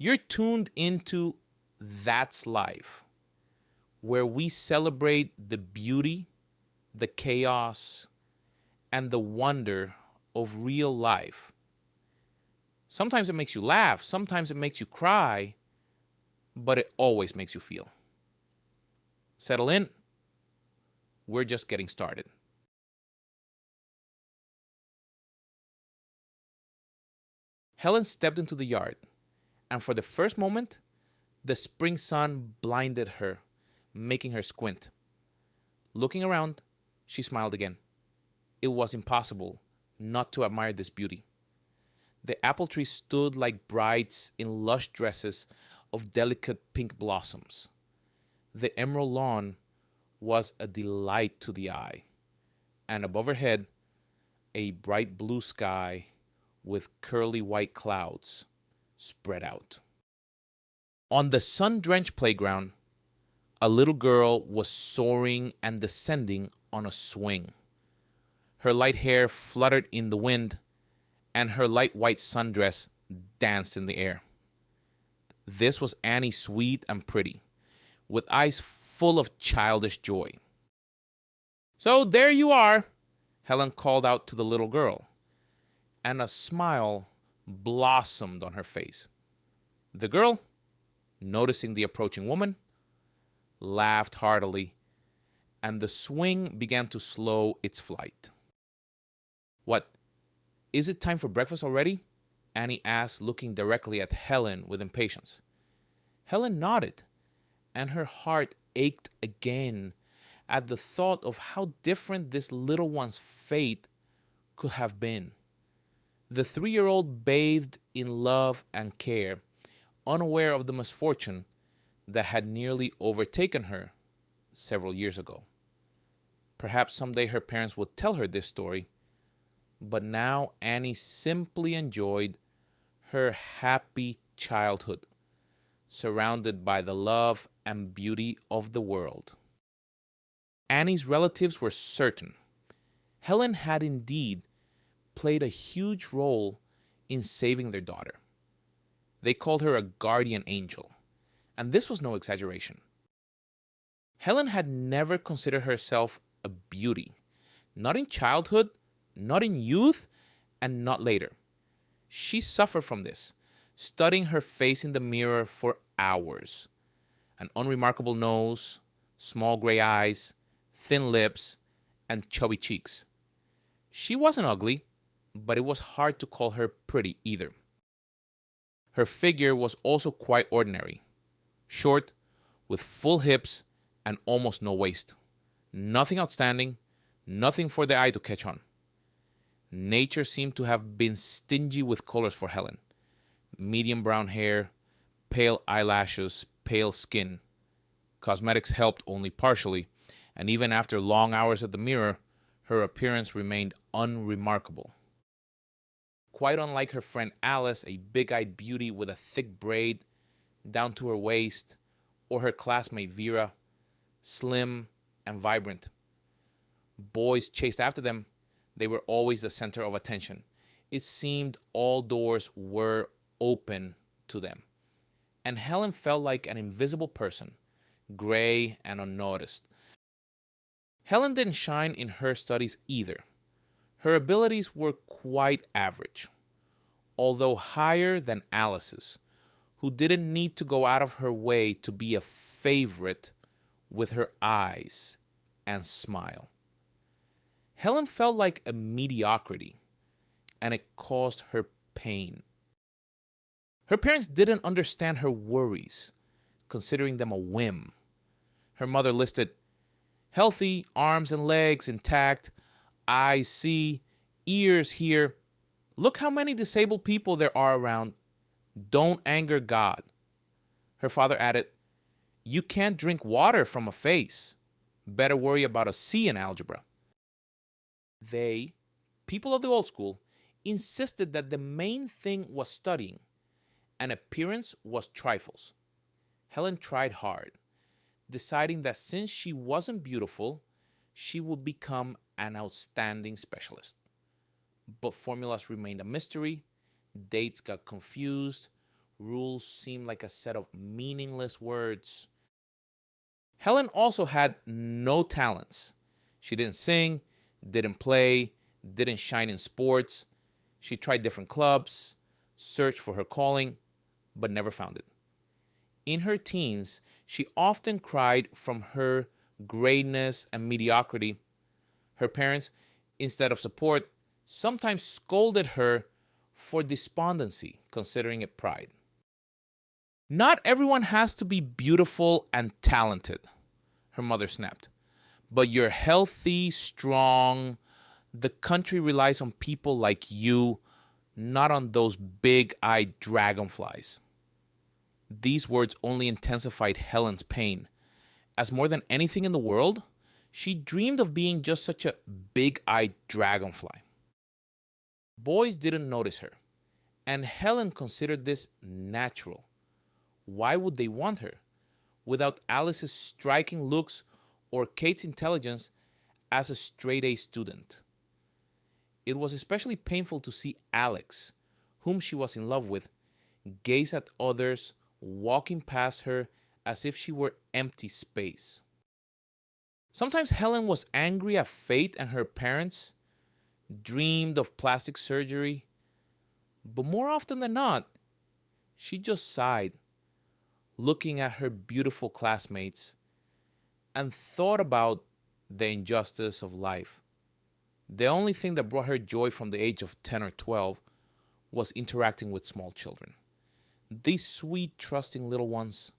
You're tuned into That's Life, where we celebrate the beauty, the chaos, and the wonder of real life. Sometimes it makes you laugh, sometimes it makes you cry, but it always makes you feel. Settle in. We're just getting started. Helen stepped into the yard, and for the first moment, the spring sun blinded her, making her squint. Looking around, she smiled again. It was impossible not to admire this beauty. The apple trees stood like brides in lush dresses of delicate pink blossoms. The emerald lawn was a delight to the eye, and above her head, a bright blue sky with curly white clouds spread out. On the sun-drenched playground, a little girl was soaring and descending on a swing. Her light hair fluttered in the wind, and her light white sundress danced in the air. This was Annie, sweet and pretty, with eyes full of childish joy. "So there you are," Helen called out to the little girl, and a smile blossomed on her face. The girl, noticing the approaching woman, laughed heartily, and the swing began to slow its flight. "What, is it time for breakfast already?" Annie asked, looking directly at Helen with impatience. Helen nodded, and her heart ached again at the thought of how different this little one's fate could have been. The 3-year-old bathed in love and care, unaware of the misfortune that had nearly overtaken her several years ago. Perhaps someday her parents would tell her this story, but now Annie simply enjoyed her happy childhood, surrounded by the love and beauty of the world. Annie's relatives were certain Helen had indeed played a huge role in saving their daughter. They called her a guardian angel, and this was no exaggeration. Helen had never considered herself a beauty, not in childhood, not in youth, and not later. She suffered from this, studying her face in the mirror for hours. An unremarkable nose, small gray eyes, thin lips, and chubby cheeks. She wasn't ugly, but it was hard to call her pretty either. Her figure was also quite ordinary. Short, with full hips and almost no waist. Nothing outstanding, nothing for the eye to catch on. Nature seemed to have been stingy with colors for Helen. Medium brown hair, pale eyelashes, pale skin. Cosmetics helped only partially, and even after long hours at the mirror, her appearance remained unremarkable. Quite unlike her friend Alice, a big-eyed beauty with a thick braid down to her waist, or her classmate Vera, slim and vibrant. Boys chased after them. They were always the center of attention. It seemed all doors were open to them. And Helen felt like an invisible person, gray and unnoticed. Helen didn't shine in her studies either. Her abilities were quite average, although higher than Alice's, who didn't need to go out of her way to be a favorite with her eyes and smile. Helen felt like a mediocrity, and it caused her pain. Her parents didn't understand her worries, considering them a whim. Her mother listed healthy, arms and legs intact, eyes see, ears hear. Look how many disabled people there are around. Don't anger God. Her father added, you can't drink water from a face. Better worry about a C in algebra. They, people of the old school, insisted that the main thing was studying, and appearance was trifles. Helen tried hard, deciding that since she wasn't beautiful, she would become an outstanding specialist. But formulas remained a mystery, dates got confused, Rules seemed like a set of meaningless words. Helen also had no talents. She didn't sing, didn't play, didn't shine in sports. She tried different clubs, searched for her calling, but never found it. In her teens, she often cried from her grayness and mediocrity. Her parents, instead of support, sometimes scolded her for despondency, considering it pride. Not everyone has to be beautiful and talented, her mother snapped. But you're healthy, strong. The country relies on people like you, not on those big eyed dragonflies. These words only intensified Helen's pain, as more than anything in the world, she dreamed of being just such a big eyed dragonfly. Boys didn't notice her, and Helen considered this natural. Why would they want her? Without Alice's striking looks or Kate's intelligence as a straight A student. It was especially painful to see Alex, whom she was in love with, gaze at others walking past her as if she were empty space. Sometimes Helen was angry at fate and her parents, dreamed of plastic surgery, but more often than not, she just sighed, looking at her beautiful classmates, and thought about the injustice of life. The only thing that brought her joy from the age of 10 or 12 was interacting with small children. These sweet, trusting little ones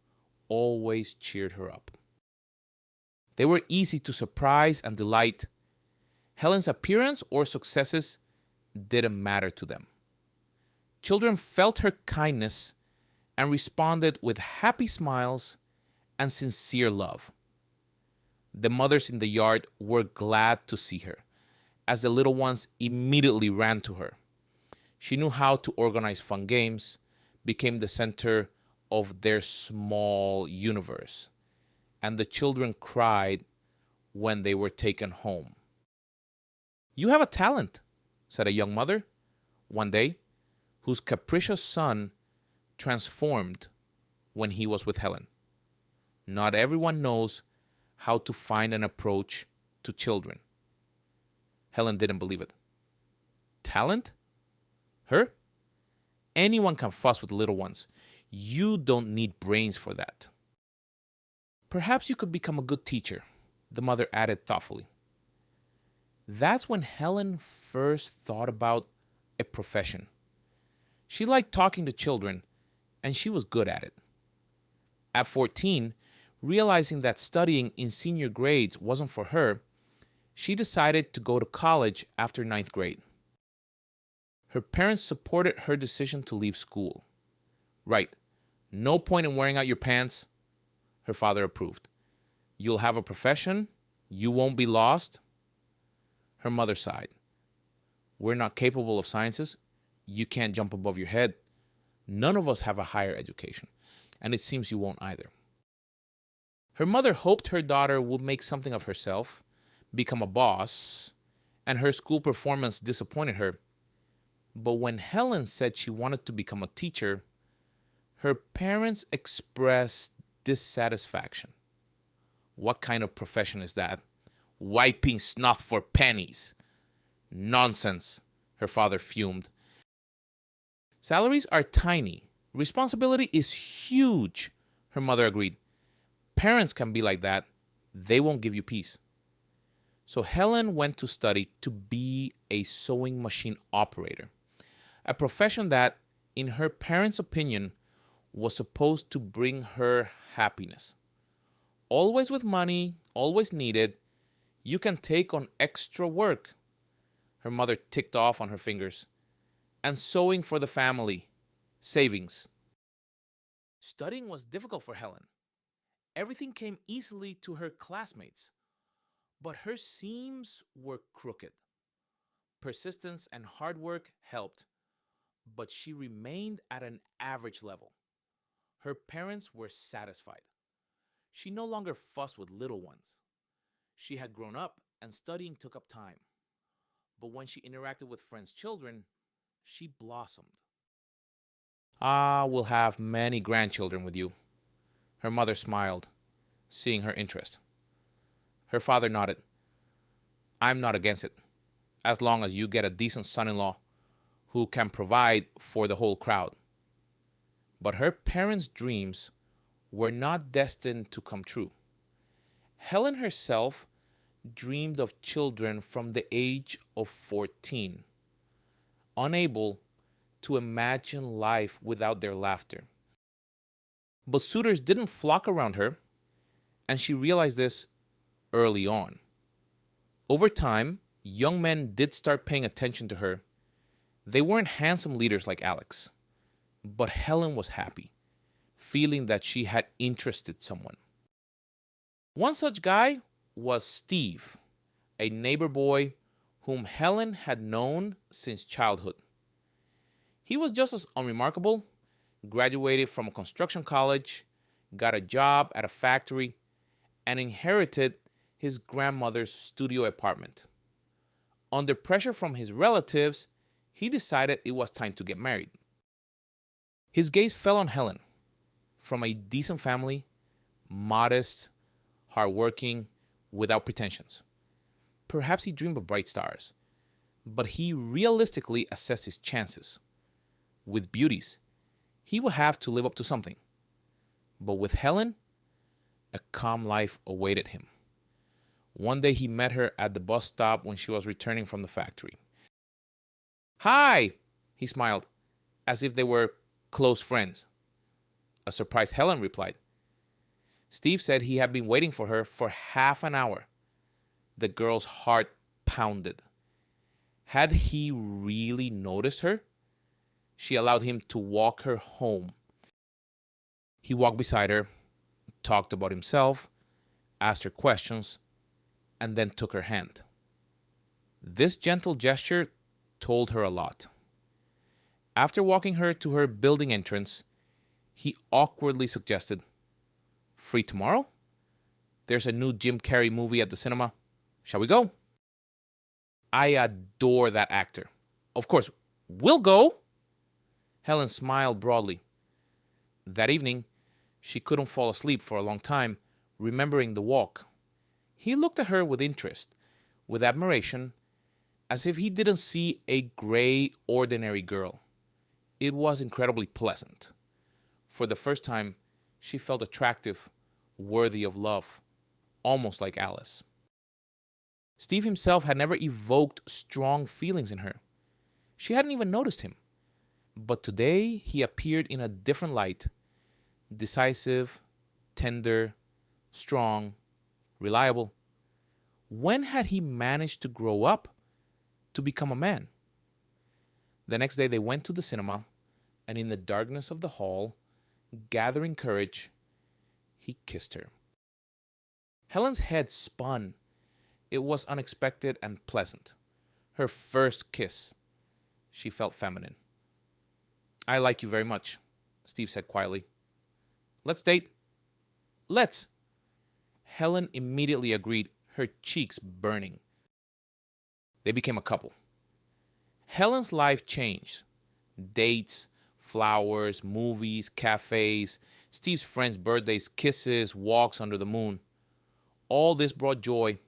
always cheered her up. They were easy to surprise and delight. Helen's appearance or successes didn't matter to them. Children felt her kindness and responded with happy smiles and sincere love. The mothers in the yard were glad to see her, as the little ones immediately ran to her. She knew how to organize fun games, became the center of their small universe, and the children cried when they were taken home. "You have a talent," said a young mother one day, whose capricious son transformed when he was with Helen. Not everyone knows how to find an approach to children. Helen didn't believe it. Talent? Her? Anyone can fuss with little ones. You don't need brains for that. Perhaps you could become a good teacher, the mother added thoughtfully. That's when Helen first thought about a profession. She liked talking to children, and she was good at it. At 14, realizing that studying in senior grades wasn't for her, she decided to go to college after ninth grade. Her parents supported her decision to leave school. "Right, no point in wearing out your pants," her father approved. "You'll have a profession, you won't be lost." Her mother sighed. "We're not capable of sciences. You can't jump above your head. None of us have a higher education, and it seems you won't either." Her mother hoped her daughter would make something of herself, become a boss, and her school performance disappointed her. But when Helen said she wanted to become a teacher, her parents expressed dissatisfaction. "What kind of profession is that? Wiping snuff for pennies." "Nonsense," her father fumed. "Salaries are tiny. Responsibility is huge," her mother agreed. "Parents can be like that. They won't give you peace." So Helen went to study to be a sewing machine operator, a profession that, in her parents' opinion, was supposed to bring her happiness. Always with money, always needed, you can take on extra work. Her mother ticked off on her fingers. And sewing for the family. Savings. Studying was difficult for Helen. Everything came easily to her classmates, but her seams were crooked. Persistence and hard work helped, but she remained at an average level. Her parents were satisfied. She no longer fussed with little ones. She had grown up and studying took up time. But when she interacted with friends' children, she blossomed. Ah, we'll have many grandchildren with you. Her mother smiled, seeing her interest. Her father nodded. I'm not against it, as long as you get a decent son-in-law who can provide for the whole crowd. But her parents' dreams were not destined to come true. Helen herself dreamed of children from the age of 14, unable to imagine life without their laughter. But suitors didn't flock around her, and she realized this early on. Over time, young men did start paying attention to her. They weren't handsome leaders like Alex, but Helen was happy, feeling that she had interested someone. One such guy was Steve, a neighbor boy whom Helen had known since childhood. He was just as unremarkable, graduated from a construction college, got a job at a factory, and inherited his grandmother's studio apartment. Under pressure from his relatives, he decided it was time to get married. His gaze fell on Helen, from a decent family, modest, hardworking, without pretensions. Perhaps he dreamed of bright stars, but he realistically assessed his chances. With beauties, he would have to live up to something. But with Helen, a calm life awaited him. One day he met her at the bus stop when she was returning from the factory. Hi, he smiled, as if they were close friends. A surprised Helen replied. Steve said he had been waiting for her for half an hour. The girl's heart pounded. Had he really noticed her? She allowed him to walk her home. He walked beside her, talked about himself, asked her questions, and then took her hand. This gentle gesture told her a lot. After walking her to her building entrance, he awkwardly suggested, "Free tomorrow? There's a new Jim Carrey movie at the cinema. Shall we go?" I adore that actor. Of course, we'll go. Helen smiled broadly. That evening, she couldn't fall asleep for a long time, remembering the walk. He looked at her with interest, with admiration, as if he didn't see a gray, ordinary girl. It was incredibly pleasant. For the first time, she felt attractive, worthy of love, almost like Alice. Steve himself had never evoked strong feelings in her. She hadn't even noticed him. But today, he appeared in a different light, decisive, tender, strong, reliable. When had he managed to grow up to become a man? The next day they went to the cinema, and in the darkness of the hall, gathering courage, he kissed her. Helen's head spun. It was unexpected and pleasant. Her first kiss. She felt feminine. "I like you very much," Steve said quietly. "Let's date." "Let's." Helen immediately agreed, her cheeks burning. They became a couple. Helen's life changed. Dates, flowers, movies, cafes, Steve's friends' birthdays, kisses, walks under the moon. All this brought joy,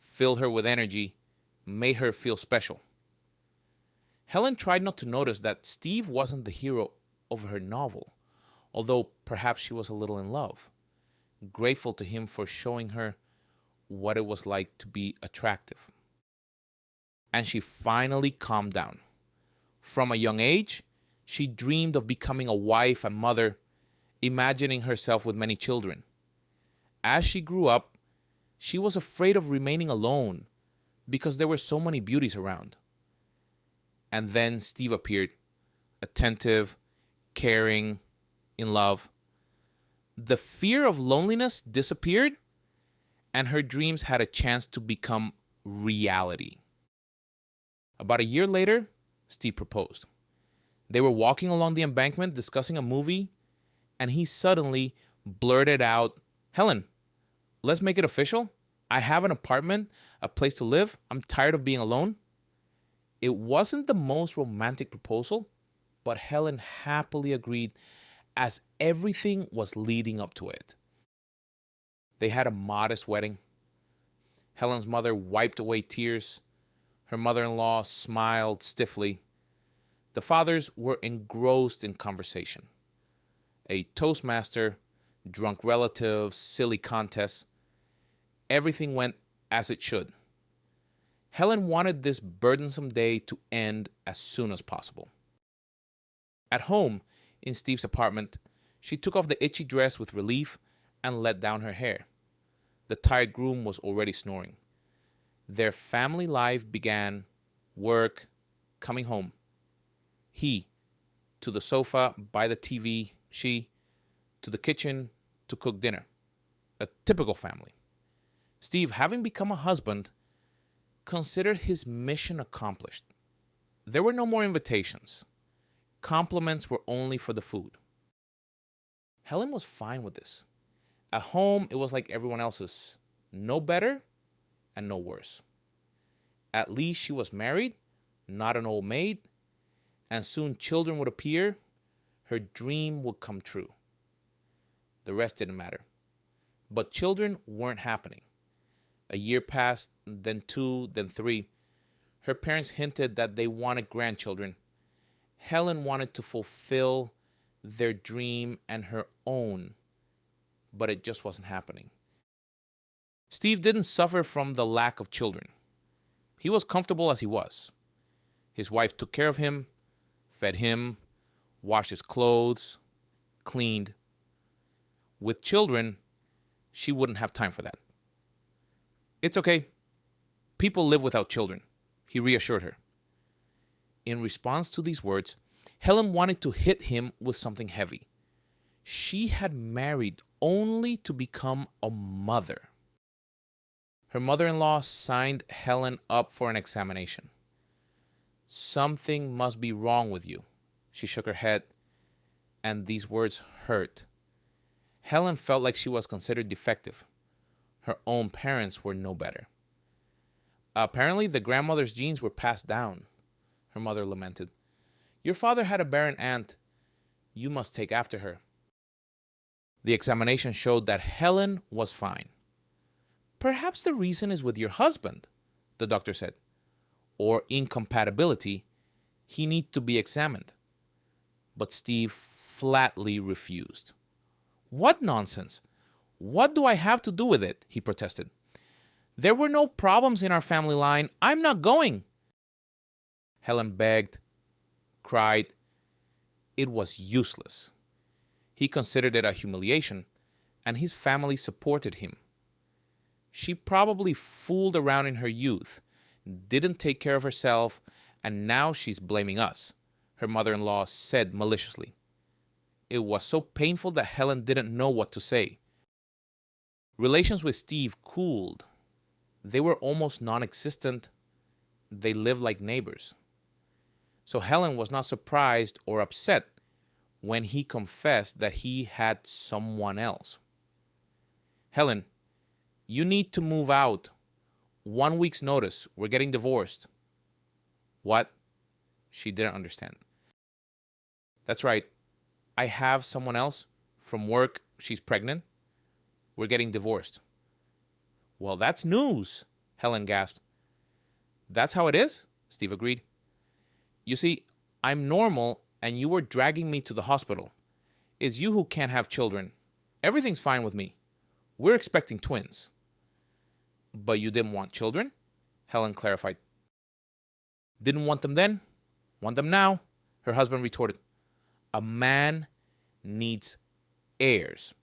filled her with energy, made her feel special. Helen tried not to notice that Steve wasn't the hero of her novel, although perhaps she was a little in love, grateful to him for showing her what it was like to be attractive. And she finally calmed down. From a young age, she dreamed of becoming a wife and mother, imagining herself with many children. As she grew up, she was afraid of remaining alone because there were so many beauties around. And then Steve appeared, attentive, caring, in love. The fear of loneliness disappeared, and her dreams had a chance to become reality. About a year later, Steve proposed. They were walking along the embankment discussing a movie, and he suddenly blurted out, "Helen, let's make it official. I have an apartment, a place to live. I'm tired of being alone." It wasn't the most romantic proposal, but Helen happily agreed as everything was leading up to it. They had a modest wedding. Helen's mother wiped away tears. Her mother-in-law smiled stiffly. The fathers were engrossed in conversation. A toastmaster, drunk relatives, silly contests. Everything went as it should. Helen wanted this burdensome day to end as soon as possible. At home, in Steve's apartment, she took off the itchy dress with relief and let down her hair. The tired groom was already snoring. Their family life began, work, coming home. He, to the sofa, by the TV, she, to the kitchen, to cook dinner. A typical family. Steve, having become a husband, considered his mission accomplished. There were no more invitations. Compliments were only for the food. Helen was fine with this. At home, it was like everyone else's. No better and no worse. At least she was married, not an old maid, and soon children would appear. Her dream would come true. The rest didn't matter. But children weren't happening. A year passed, then 2, then 3. Her parents hinted that they wanted grandchildren. Helen wanted to fulfill their dream and her own, but it just wasn't happening. Steve didn't suffer from the lack of children. He was comfortable as he was. His wife took care of him, fed him, washed his clothes, cleaned. With children, she wouldn't have time for that. It's okay. People live without children, he reassured her. In response to these words, Helen wanted to hit him with something heavy. She had married only to become a mother. Her mother-in-law signed Helen up for an examination. Something must be wrong with you. She shook her head, and these words hurt. Helen felt like she was considered defective. Her own parents were no better. Apparently, the grandmother's genes were passed down, her mother lamented. Your father had a barren aunt. You must take after her. The examination showed that Helen was fine. Perhaps the reason is with your husband, the doctor said, or incompatibility. He needs to be examined. But Steve flatly refused. What nonsense! What do I have to do with it? He protested. There were no problems in our family line. I'm not going. Helen begged, cried. It was useless. He considered it a humiliation, and his family supported him. She probably fooled around in her youth, didn't take care of herself, and now she's blaming us, her mother-in-law said maliciously. It was so painful that Helen didn't know what to say. Relations with Steve cooled. They were almost non-existent. They lived like neighbors. So Helen was not surprised or upset when he confessed that he had someone else. Helen, you need to move out. 1 week's notice. We're getting divorced. What? She didn't understand. That's right. I have someone else. From work, she's pregnant. We're getting divorced. Well, that's news, Helen gasped. That's how it is, Steve agreed. You see, I'm normal and you were dragging me to the hospital. It's you who can't have children. Everything's fine with me. We're expecting twins. But you didn't want children? Helen clarified. Didn't want them then? Want them now? Her husband retorted. A man needs heirs.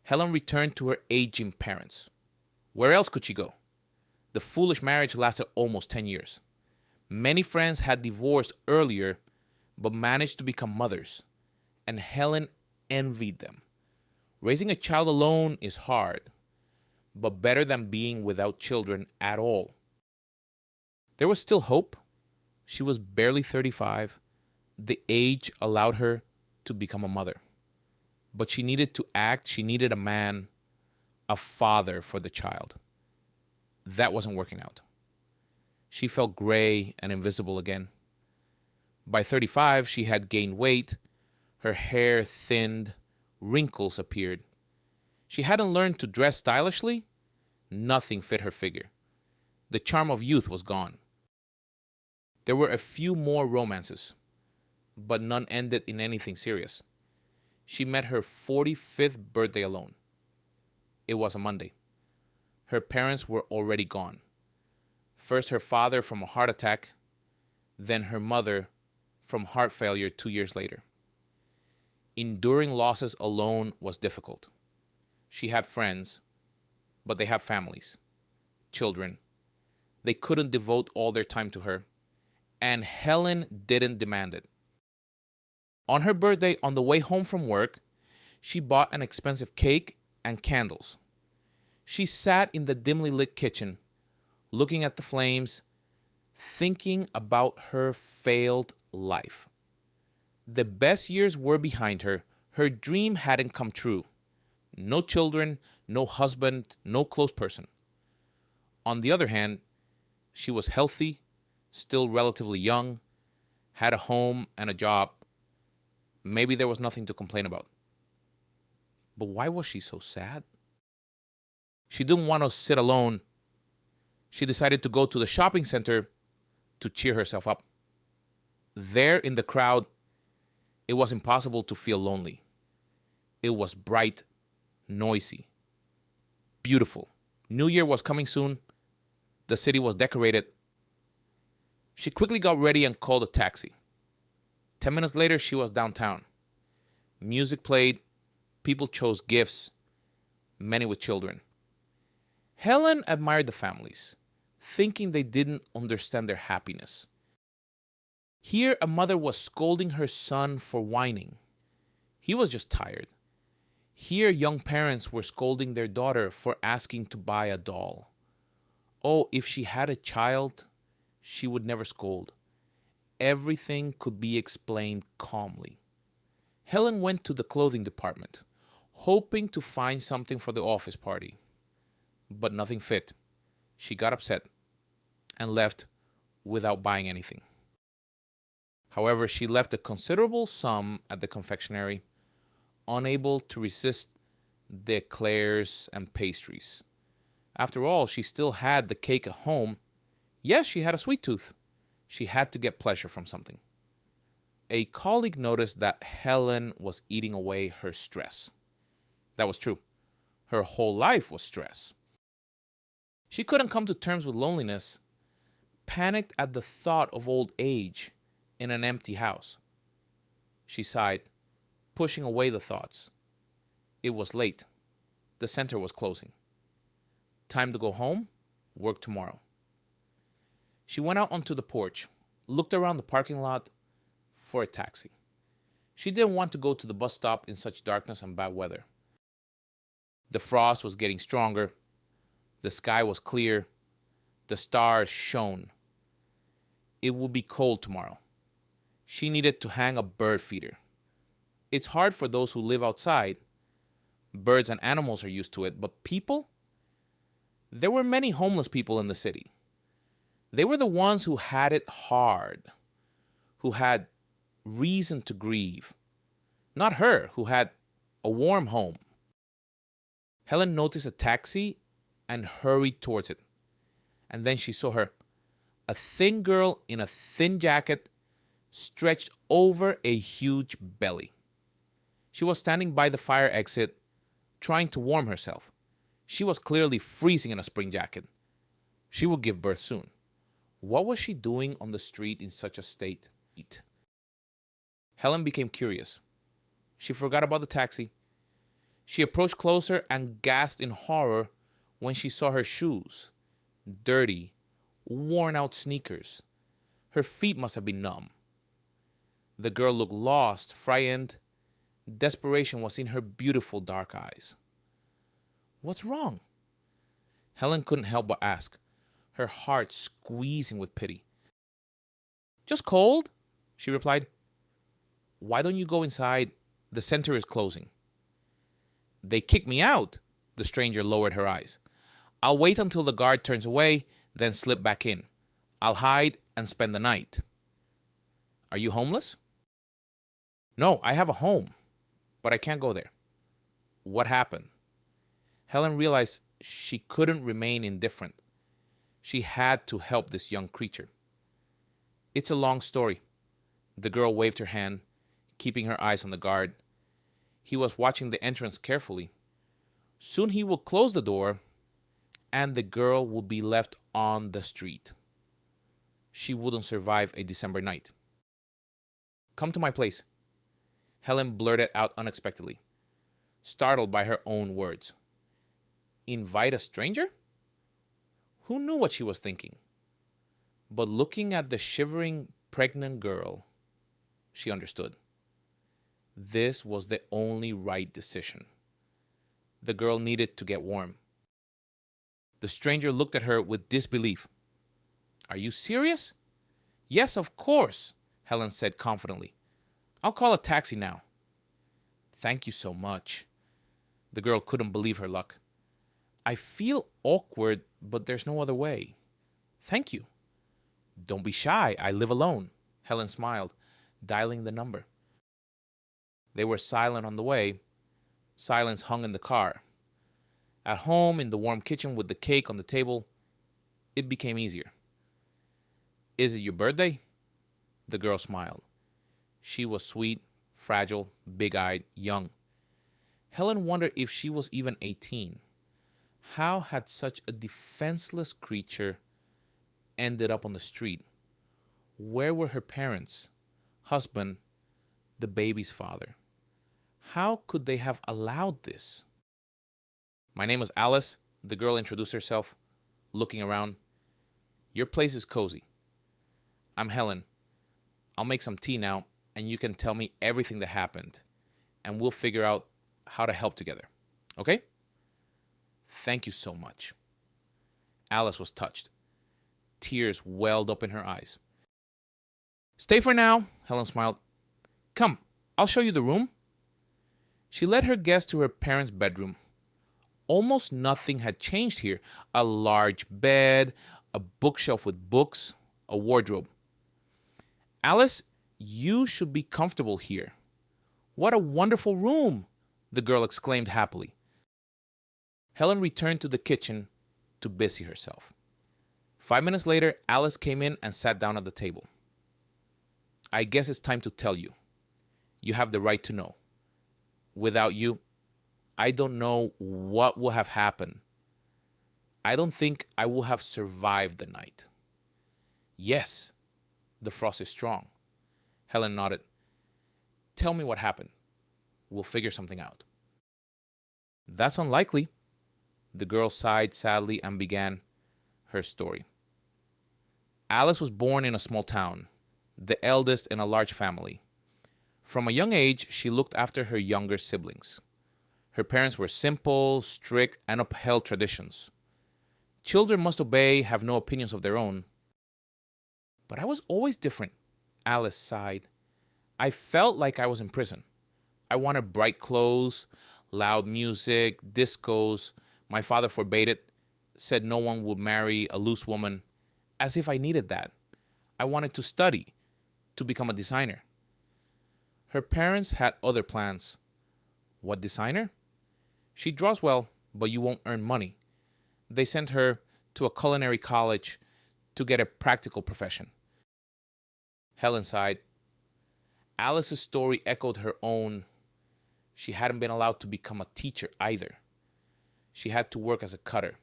Helen returned to her aging parents. Where else could she go? The foolish marriage lasted almost 10 years. Many friends had divorced earlier, but managed to become mothers, and Helen envied them. Raising a child alone is hard, but better than being without children at all. There was still hope. She was barely 35. The age allowed her to become a mother. But she needed to act. She needed a man, a father for the child. That wasn't working out. She felt gray and invisible again. By 35, she had gained weight, her hair thinned, wrinkles appeared. She hadn't learned to dress stylishly. Nothing fit her figure. The charm of youth was gone. There were a few more romances, but none ended in anything serious. She met her 45th birthday alone. It was a Monday. Her parents were already gone. First her father from a heart attack, then her mother from heart failure 2 years later. Enduring losses alone was difficult. She had friends, but they have families, children. They couldn't devote all their time to her, and Helen didn't demand it. On her birthday, on the way home from work, she bought an expensive cake and candles. She sat in the dimly lit kitchen, looking at the flames, thinking about her failed life. The best years were behind her. Her dream hadn't come true. No children, no husband, no close person. On the other hand, she was healthy, still relatively young, had a home and a job. Maybe there was nothing to complain about. But why was she so sad? She didn't want to sit alone. She decided to go to the shopping center to cheer herself up. There in the crowd, it was impossible to feel lonely. It was bright, noisy, beautiful. New Year was coming soon. The city was decorated. She quickly got ready and called a taxi. 10 minutes later, she was downtown. Music played. People chose gifts, many with children. Helen admired the families, thinking they didn't understand their happiness. Here, a mother was scolding her son for whining. He was just tired. Here, young parents were scolding their daughter for asking to buy a doll. Oh, if she had a child, she would never scold. Everything could be explained calmly. Helen went to the clothing department, hoping to find something for the office party. But nothing fit. She got upset and left without buying anything. However, she left a considerable sum at the confectionery, unable to resist the eclairs and pastries. After all, she still had the cake at home. Yes, she had a sweet tooth. She had to get pleasure from something. A colleague noticed that Helen was eating away her stress. That was true. Her whole life was stress. She couldn't come to terms with loneliness, panicked at the thought of old age in an empty house. She sighed, pushing away the thoughts. It was late. The center was closing. Time to go home, work tomorrow. She went out onto the porch, looked around the parking lot for a taxi. She didn't want to go to the bus stop in such darkness and bad weather. The frost was getting stronger. The sky was clear. The stars shone. It would be cold tomorrow. She needed to hang a bird feeder. It's hard for those who live outside. Birds and animals are used to it, but people? There were many homeless people in the city. They were the ones who had it hard, who had reason to grieve. Not her, who had a warm home. Helen noticed a taxi and hurried towards it. And then she saw her, a thin girl in a thin jacket stretched over a huge belly. She was standing by the fire exit, trying to warm herself. She was clearly freezing in a spring jacket. She would give birth soon. What was she doing on the street in such a state? Helen became curious. She forgot about the taxi. She approached closer and gasped in horror when she saw her shoes. Dirty, worn-out sneakers. Her feet must have been numb. The girl looked lost, frightened. Desperation was in her beautiful dark eyes. What's wrong? Helen couldn't help but ask, her heart squeezing with pity. Just cold, she replied. Why don't you go inside? The center is closing. They kicked me out. The stranger lowered her eyes. I'll wait until the guard turns away, then slip back in. I'll hide and spend the night. Are you homeless? No, I have a home, but I can't go there. What happened? Helen realized she couldn't remain indifferent. She had to help this young creature. It's a long story. The girl waved her hand, keeping her eyes on the guard. He was watching the entrance carefully. Soon he will close the door, and the girl will be left on the street. She wouldn't survive a December night. Come to my place, Helen blurted out unexpectedly, startled by her own words. Invite a stranger? Who knew what she was thinking? But looking at the shivering, pregnant girl, she understood. This was the only right decision. The girl needed to get warm. The stranger looked at her with disbelief. Are you serious? Yes, of course, Helen said confidently. I'll call a taxi now. Thank you so much. The girl couldn't believe her luck. I feel awkward, but there's no other way. Thank you. Don't be shy. I live alone. Helen smiled, dialing the number. They were silent on the way. Silence hung in the car. At home, in the warm kitchen with the cake on the table, it became easier. Is it your birthday? The girl smiled. She was sweet, fragile, big-eyed, young. Helen wondered if she was even 18. How had such a defenseless creature ended up on the street? Where were her parents, husband, the baby's father? How could they have allowed this? My name is Alice, the girl introduced herself, looking around. Your place is cozy. I'm Helen. I'll make some tea now, and you can tell me everything that happened, and we'll figure out how to help together. Okay? Thank you so much. Alice was touched. Tears welled up in her eyes. Stay for now, Helen smiled. Come, I'll show you the room. She led her guest to her parents' bedroom. Almost nothing had changed here. A large bed, a bookshelf with books, a wardrobe. Alice, you should be comfortable here. What a wonderful room, the girl exclaimed happily. Helen returned to the kitchen to busy herself. 5 minutes later, Alice came in and sat down at the table. I guess it's time to tell you. You have the right to know. Without you, I don't know what would have happened. I don't think I would have survived the night. Yes, the frost is strong. Helen nodded. Tell me what happened. We'll figure something out. That's unlikely. The girl sighed sadly and began her story. Alice was born in a small town, the eldest in a large family. From a young age, she looked after her younger siblings. Her parents were simple, strict, and upheld traditions. Children must obey, have no opinions of their own. But I was always different, Alice sighed. I felt like I was in prison. I wanted bright clothes, loud music, discos. My father forbade it, said no one would marry a loose woman, as if I needed that. I wanted to study, to become a designer. Her parents had other plans. What designer? She draws well, but you won't earn money. They sent her to a culinary college to get a practical profession. Helen sighed. Alice's story echoed her own. She hadn't been allowed to become a teacher either. She had to work as a cutter.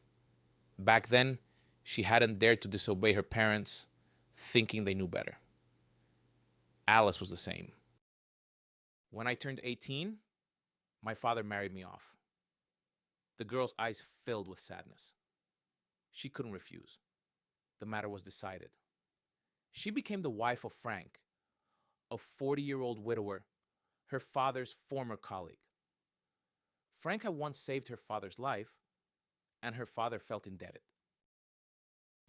Back then, she hadn't dared to disobey her parents, thinking they knew better. Alice was the same. When I turned 18, my father married me off. The girl's eyes filled with sadness. She couldn't refuse. The matter was decided. She became the wife of Frank, a 40-year-old widower, her father's former colleague. Frank had once saved her father's life, and her father felt indebted.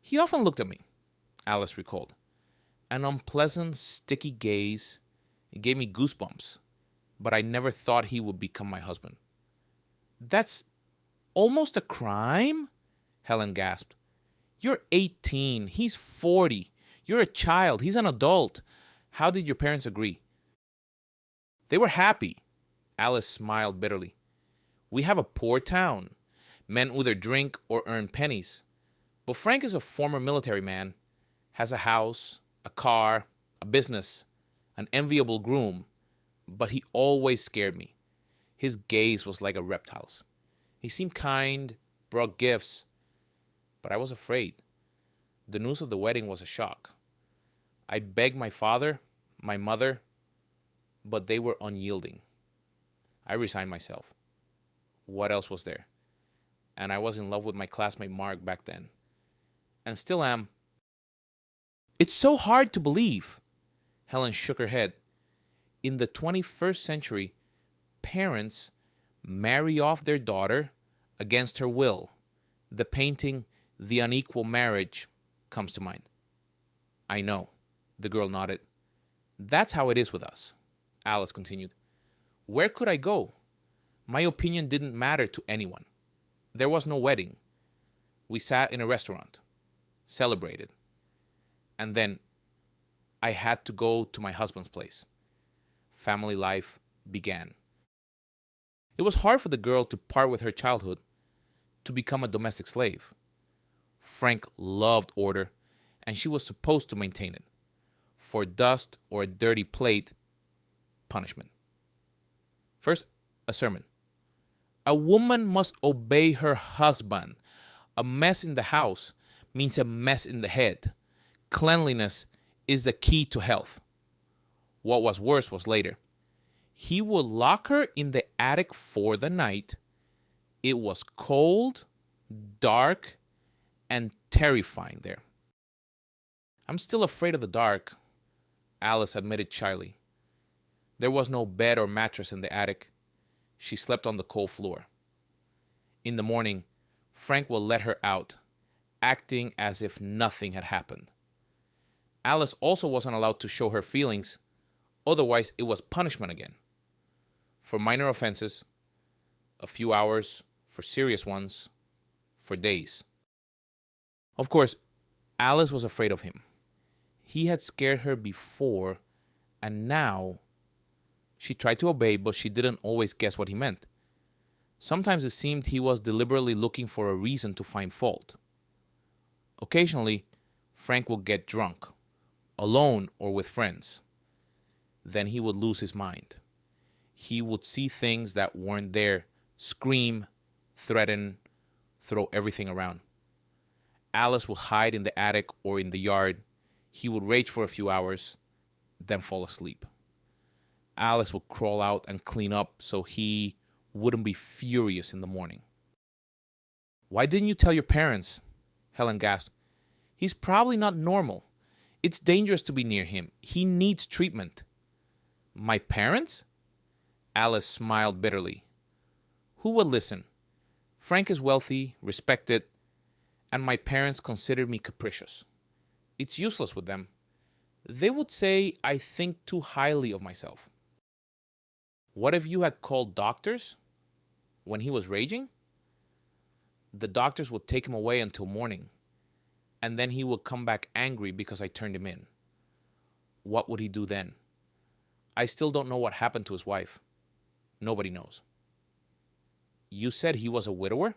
He often looked at me, Alice recalled. An unpleasant, sticky gaze. It gave me goosebumps, but I never thought he would become my husband. That's almost a crime? Helen gasped. You're 18. He's 40. You're a child. He's an adult. How did your parents agree? They were happy. Alice smiled bitterly. We have a poor town. Men either drink or earn pennies. But Frank is a former military man, has a house, a car, a business, an enviable groom, but he always scared me. His gaze was like a reptile's. He seemed kind, brought gifts, but I was afraid. The news of the wedding was a shock. I begged my father, my mother, but they were unyielding. I resigned myself. What else was there? And I was in love with my classmate Mark back then. And still am. It's so hard to believe. Helen shook her head. In the 21st century, parents marry off their daughter against her will. The painting, The Unequal Marriage, comes to mind. I know, the girl nodded. That's how it is with us, Alice continued. Where could I go? My opinion didn't matter to anyone. There was no wedding. We sat in a restaurant, celebrated. And then I had to go to my husband's place. Family life began. It was hard for the girl to part with her childhood, to become a domestic slave. Frank loved order, and she was supposed to maintain it. For dust or a dirty plate, punishment. First, a sermon. A woman must obey her husband. A mess in the house means a mess in the head. Cleanliness is the key to health. What was worse was later. He would lock her in the attic for the night. It was cold, dark, and terrifying there. I'm still afraid of the dark, Alice admitted shyly. There was no bed or mattress in the attic. She slept on the cold floor. In the morning, Frank will let her out, acting as if nothing had happened. Alice also wasn't allowed to show her feelings, otherwise it was punishment again. For minor offenses, a few hours; for serious ones, for days. Of course, Alice was afraid of him. He had scared her before, and now she tried to obey, but she didn't always guess what he meant. Sometimes it seemed he was deliberately looking for a reason to find fault. Occasionally, Frank would get drunk, alone or with friends. Then he would lose his mind. He would see things that weren't there, scream, threaten, throw everything around. Alice would hide in the attic or in the yard. He would rage for a few hours, then fall asleep. Alice would crawl out and clean up so he wouldn't be furious in the morning. Why didn't you tell your parents? Helen gasped. He's probably not normal. It's dangerous to be near him. He needs treatment. My parents? Alice smiled bitterly. Who would listen? Frank is wealthy, respected, and my parents consider me capricious. It's useless with them. They would say I think too highly of myself. What if you had called doctors when he was raging? The doctors would take him away until morning, and then he would come back angry because I turned him in. What would he do then? I still don't know what happened to his wife. Nobody knows. You said he was a widower?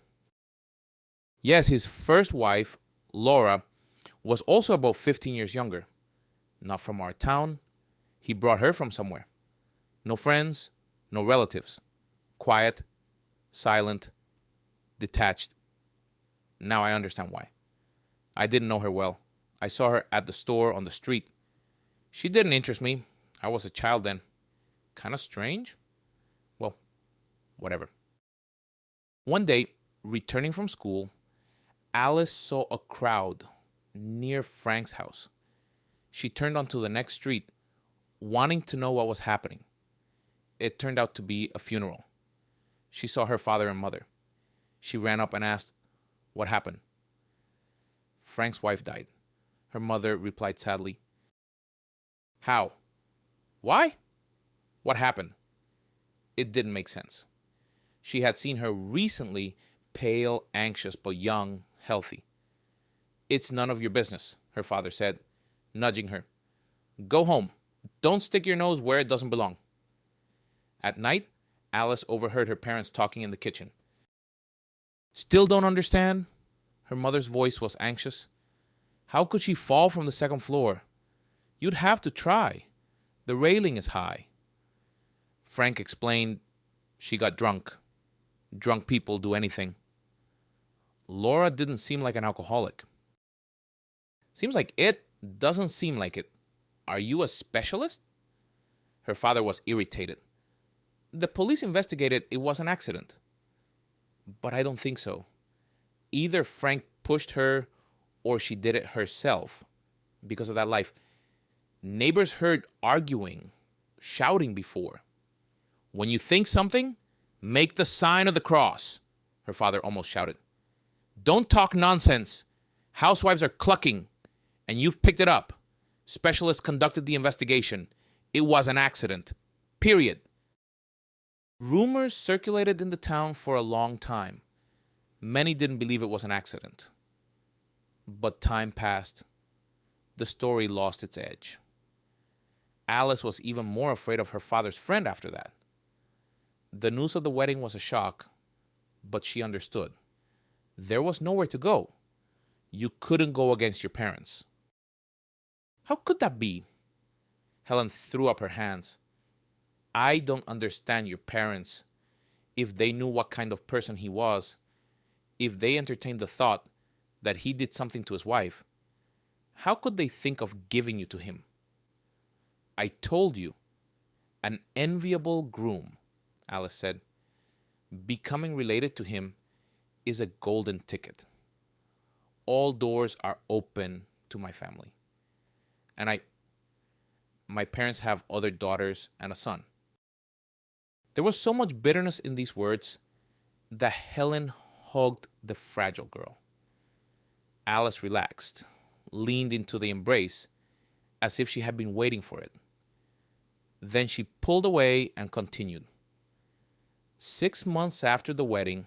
Yes, his first wife, Laura, was also about 15 years younger. Not from our town. He brought her from somewhere. No friends, no relatives. Quiet, silent, detached. Now I understand why. I didn't know her well. I saw her at the store on the street. She didn't interest me. I was a child then. Kind of strange. Well, whatever. One day, returning from school, Alice saw a crowd near Frank's house. She turned onto the next street, wanting to know what was happening. It turned out to be a funeral. She saw her father and mother. She ran up and asked, "What happened?" Frank's wife died. Her mother replied sadly, "How? Why? What happened?" It didn't make sense. She had seen her recently, pale, anxious, but young, healthy. "It's none of your business," her father said, nudging her. "Go home. Don't stick your nose where it doesn't belong. At night, Alice overheard her parents talking in the kitchen. Still don't understand? Her mother's voice was anxious. How could she fall from the second floor? You'd have to try. The railing is high. Frank explained she got drunk. Drunk people do anything. Laura didn't seem like an alcoholic. Seems like it doesn't seem like it. Are you a specialist? Her father was irritated. The police investigated it was an accident. But I don't think so. Either Frank pushed her or she did it herself because of that life. Neighbors heard arguing, shouting before. When you think something, make the sign of the cross, her father almost shouted. Don't talk nonsense. Housewives are clucking, and you've picked it up. Specialists conducted the investigation. It was an accident. Period. Rumors circulated in the town for a long time. Many didn't believe it was an accident. But time passed. The story lost its edge. Alice was even more afraid of her father's friend after that. The news of the wedding was a shock, but she understood. There was nowhere to go. You couldn't go against your parents. How could that be? Helen threw up her hands. I don't understand your parents. If they knew what kind of person he was, if they entertained the thought that he did something to his wife, how could they think of giving you to him? I told you. An enviable groom, Alice said. Becoming related to him is a golden ticket. All doors are open to my family. And my parents have other daughters and a son. There was so much bitterness in these words that Helen hugged the fragile girl. Alice relaxed, leaned into the embrace as if she had been waiting for it. Then she pulled away and continued. 6 months after the wedding,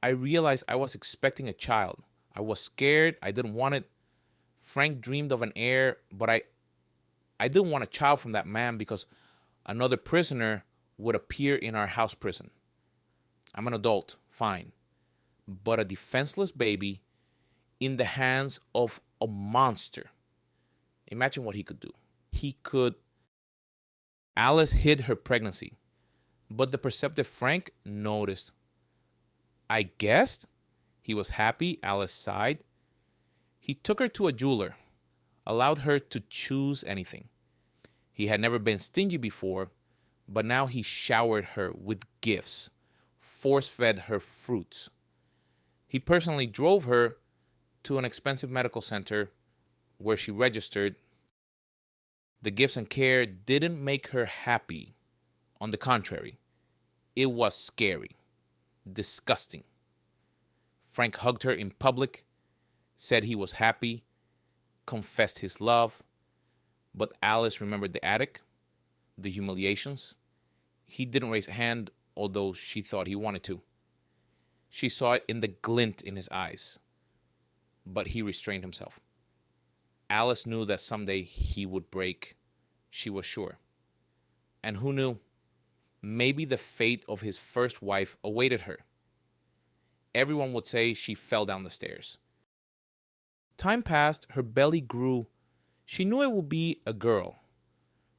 I realized I was expecting a child. I was scared. I didn't want it. Frank dreamed of an heir, but I didn't want a child from that man because another prisoner would appear in our house prison. I'm an adult, fine. But a defenseless baby in the hands of a monster. Imagine what he could do. Alice hid her pregnancy, but the perceptive Frank noticed. I guessed? He was happy, Alice sighed. He took her to a jeweler, allowed her to choose anything. He had never been stingy before, but now he showered her with gifts, force-fed her fruits. He personally drove her to an expensive medical center where she registered. The gifts and care didn't make her happy. On the contrary, it was scary, disgusting. Frank hugged her in public, said he was happy, confessed his love, but Alice remembered the attic, the humiliations. He didn't raise a hand, although she thought he wanted to. She saw it in the glint in his eyes, but he restrained himself. Alice knew that someday he would break. She was sure. And who knew? Maybe the fate of his first wife awaited her. Everyone would say she fell down the stairs. Time passed, her belly grew. She knew it would be a girl.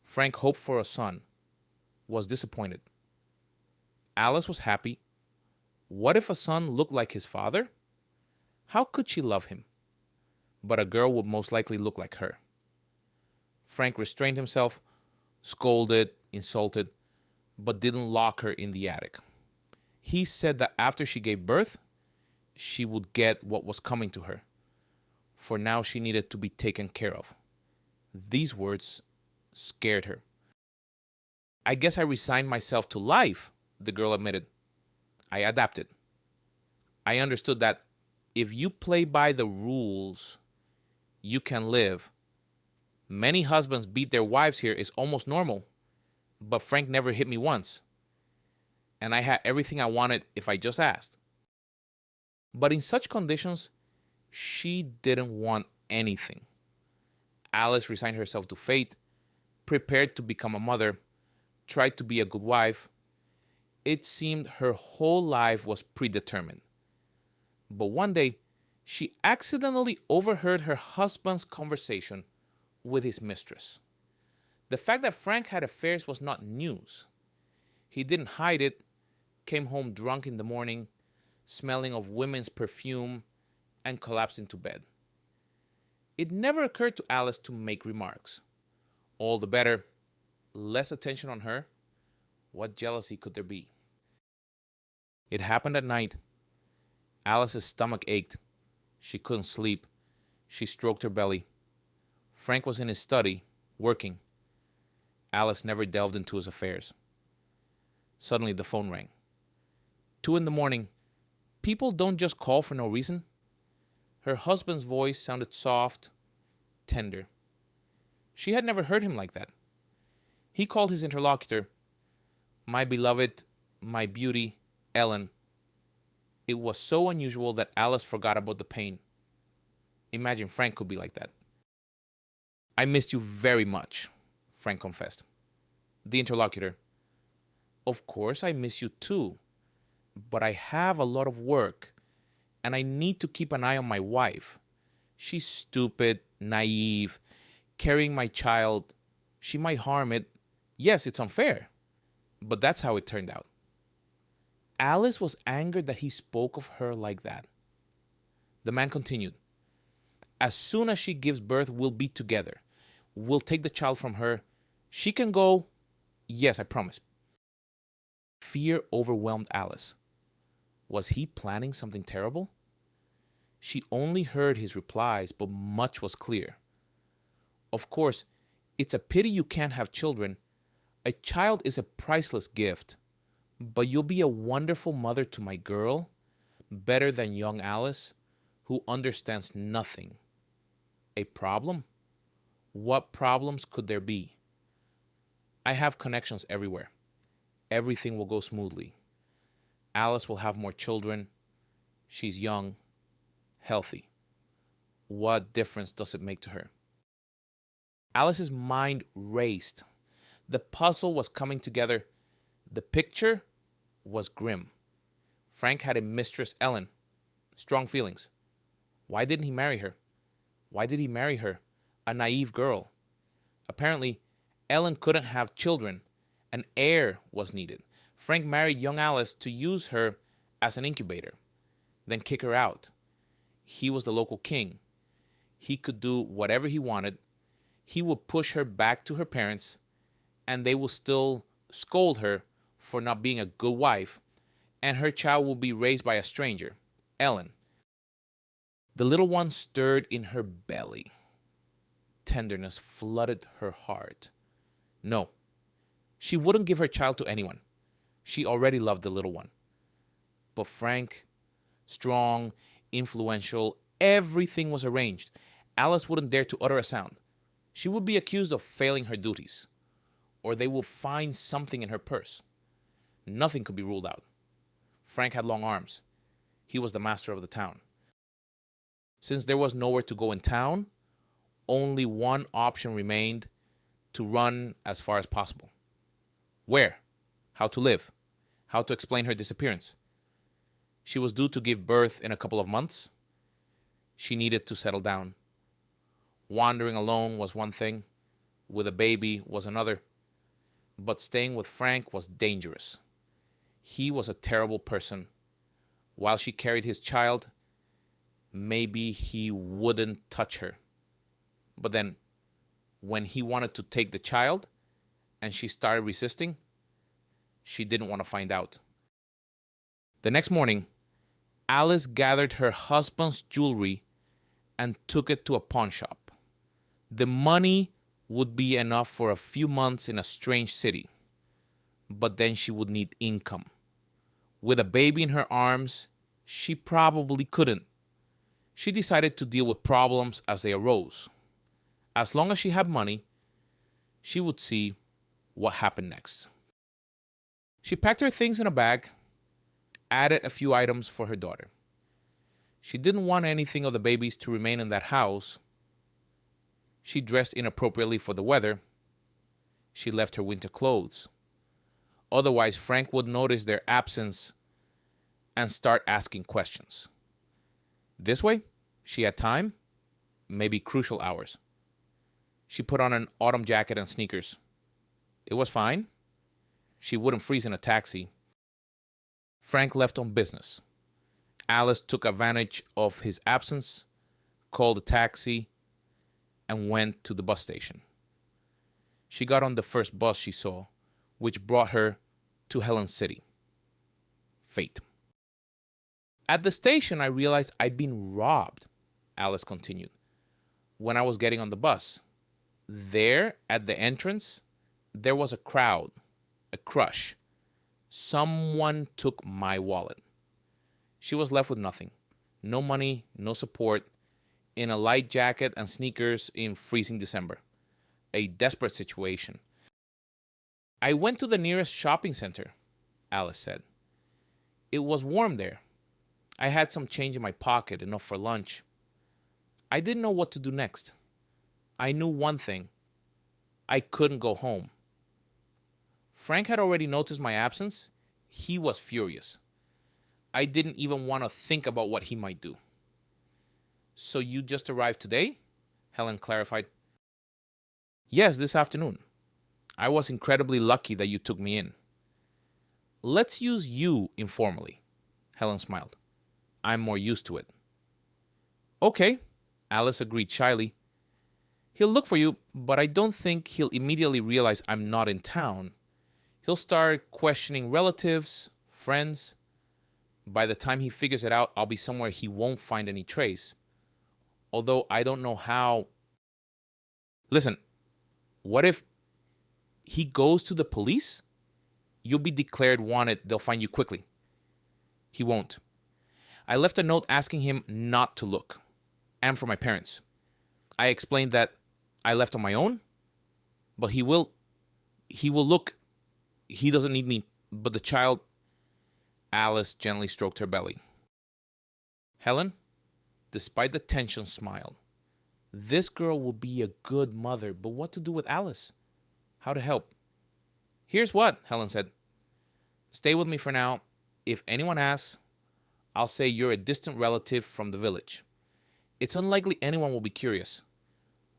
Frank hoped for a son, was disappointed. Alice was happy. What if a son looked like his father? How could she love him? But a girl would most likely look like her. Frank restrained himself, scolded, insulted, but didn't lock her in the attic. He said that after she gave birth, she would get what was coming to her. For now, she needed to be taken care of. These words scared her. I guess I resigned myself to life, the girl admitted. I adapted. I understood that if you play by the rules, you can live. Many husbands beat their wives here is almost normal, but Frank never hit me once. And I had everything I wanted if I just asked. But in such conditions, she didn't want anything. Alice resigned herself to fate, prepared to become a mother, tried to be a good wife. It seemed her whole life was predetermined. But one day, she accidentally overheard her husband's conversation with his mistress. The fact that Frank had affairs was not news. He didn't hide it, came home drunk in the morning, smelling of women's perfume, and collapsed into bed. It never occurred to Alice to make remarks. All the better. Less attention on her. What jealousy could there be? It happened at night. Alice's stomach ached. She couldn't sleep. She stroked her belly. Frank was in his study, working. Alice never delved into his affairs. Suddenly the phone rang. 2 a.m. People don't just call for no reason. Her husband's voice sounded soft, tender. She had never heard him like that. He called his interlocutor, "My beloved, my beauty, Ellen." It was so unusual that Alice forgot about the pain. Imagine Frank could be like that. "I missed you very much," Frank confessed. The interlocutor, "Of course I miss you too, but I have a lot of work, and I need to keep an eye on my wife. She's stupid, naive, carrying my child. She might harm it. Yes, it's unfair, but that's how it turned out." Alice was angered that he spoke of her like that. The man continued, "As soon as she gives birth, we'll be together. We'll take the child from her. She can go. Yes, I promise." Fear overwhelmed Alice. Was he planning something terrible? She only heard his replies, but much was clear. "Of course, it's a pity you can't have children. A child is a priceless gift. But you'll be a wonderful mother to my girl, better than young Alice, who understands nothing." A problem? What problems could there be? "I have connections everywhere. Everything will go smoothly. Alice will have more children. She's young, healthy. What difference does it make to her?" Alice's mind raced. The puzzle was coming together. The picture was grim. Frank had a mistress, Ellen. Strong feelings. Why didn't he marry her? Why did he marry her? A naive girl. Apparently, Ellen couldn't have children. An heir was needed. Frank married young Alice to use her as an incubator, then kick her out. He was the local king. He could do whatever he wanted. He would push her back to her parents, and they will still scold her for not being a good wife, and her child will be raised by a stranger, Ellen. The little one stirred in her belly. Tenderness flooded her heart. No, she wouldn't give her child to anyone. She already loved the little one. But Frank, strong, influential, everything was arranged. Alice wouldn't dare to utter a sound. She would be accused of failing her duties, or they would find something in her purse. Nothing could be ruled out. Frank had long arms. He was the master of the town. Since there was nowhere to go in town, only one option remained: to run as far as possible. Where? How to live? How to explain her disappearance? She was due to give birth in a couple of months. She needed to settle down. Wandering alone was one thing. With a baby was another. But staying with Frank was dangerous. He was a terrible person. While she carried his child, maybe he wouldn't touch her. But then, when he wanted to take the child and she started resisting, she didn't want to find out. The next morning, Alice gathered her husband's jewelry and took it to a pawn shop. The money would be enough for a few months in a strange city, but then she would need income. With a baby in her arms, she probably couldn't. She decided to deal with problems as they arose. As long as she had money, she would see what happened next. She packed her things in a bag, added a few items for her daughter. She didn't want anything of the baby's to remain in that house. She dressed inappropriately for the weather. she left her winter clothes. Otherwise, Frank would notice their absence and start asking questions. This way, she had time, maybe crucial hours. She put on an autumn jacket and sneakers. It was fine. She wouldn't freeze in a taxi. Frank left on business. Alice took advantage of his absence, called a taxi, and went to the bus station. She got on the first bus she saw, which brought her to Helen City. Fate. At the station, I realized I'd been robbed, Alice continued, when I was getting on the bus. There, at the entrance, there was a crowd, a crush. Someone took my wallet. She was left with nothing. No money, no support, in a light jacket and sneakers in freezing December. A desperate situation. I went to the nearest shopping center, Alice said. It was warm there. I had some change in my pocket, enough for lunch. I didn't know what to do next. I knew one thing. I couldn't go home. Frank had already noticed my absence. He was furious. I didn't even want to think about what he might do. So you just arrived today? Helen clarified. Yes, this afternoon. I was incredibly lucky that you took me in. Let's use you informally, Helen smiled. I'm more used to it. Okay, Alice agreed shyly. He'll look for you, but I don't think he'll immediately realize I'm not in town. He'll start questioning relatives, friends. By the time he figures it out, I'll be somewhere he won't find any trace. Although I don't know how. Listen, what if he goes to the police? You'll be declared wanted. They'll find you quickly. He won't. I left a note asking him not to look. And for my parents. I explained that I left on my own, but he will look. He doesn't need me, but the child. Alice gently stroked her belly. Helen, despite the tension, smiled. This girl will be a good mother, but what to do with Alice? How to help? Here's what, Helen said. Stay with me for now. If anyone asks, I'll say you're a distant relative from the village. It's unlikely anyone will be curious.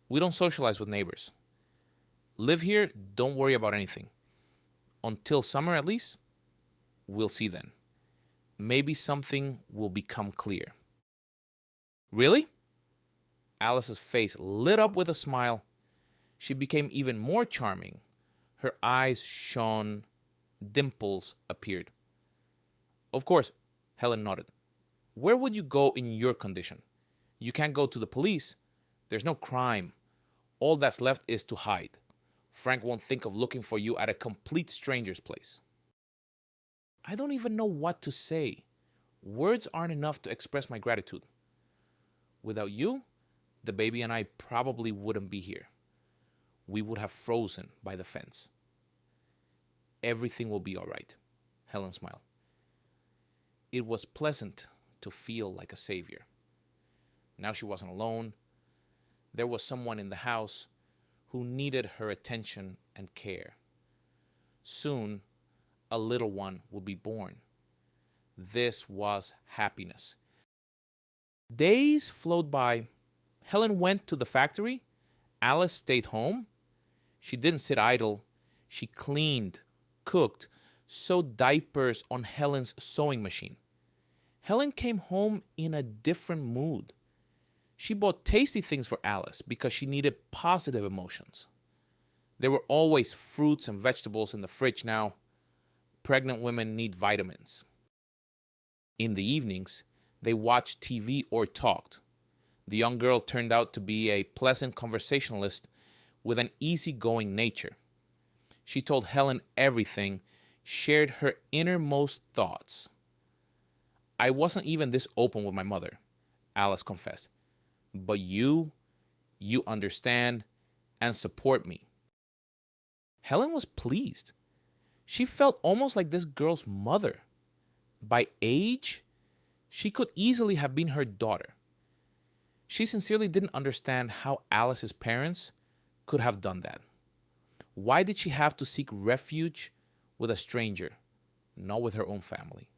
We don't socialize with neighbors. Live here, don't worry about anything. Until summer at least, we'll see then. Maybe something will become clear. Really? Alice's face lit up with a smile. She became even more charming. Her eyes shone. Dimples appeared. Of course, Helen nodded. Where would you go in your condition? You can't go to the police. There's no crime. All that's left is to hide. Frank won't think of looking for you at a complete stranger's place. I don't even know what to say. Words aren't enough to express my gratitude. Without you, the baby and I probably wouldn't be here. We would have frozen by the fence. Everything will be all right, Helen smiled. It was pleasant to feel like a savior. Now she wasn't alone. There was someone in the house who needed her attention and care. Soon, a little one would be born. This was happiness. Days flowed by. Helen went to the factory. Alice stayed home. She didn't sit idle. She cleaned, cooked, sewed diapers on Helen's sewing machine. Helen came home in a different mood. She bought tasty things for Alice because she needed positive emotions. There were always fruits and vegetables in the fridge now. Pregnant women need vitamins. In the evenings, they watched TV or talked. The young girl turned out to be a pleasant conversationalist with an easygoing nature. She told Helen everything, shared her innermost thoughts. I wasn't even this open with my mother, Alice confessed. But you understand and support me. Helen was pleased. She felt almost like this girl's mother. By age, she could easily have been her daughter. She sincerely didn't understand how Alice's parents could have done that. Why did she have to seek refuge with a stranger, not with her own family?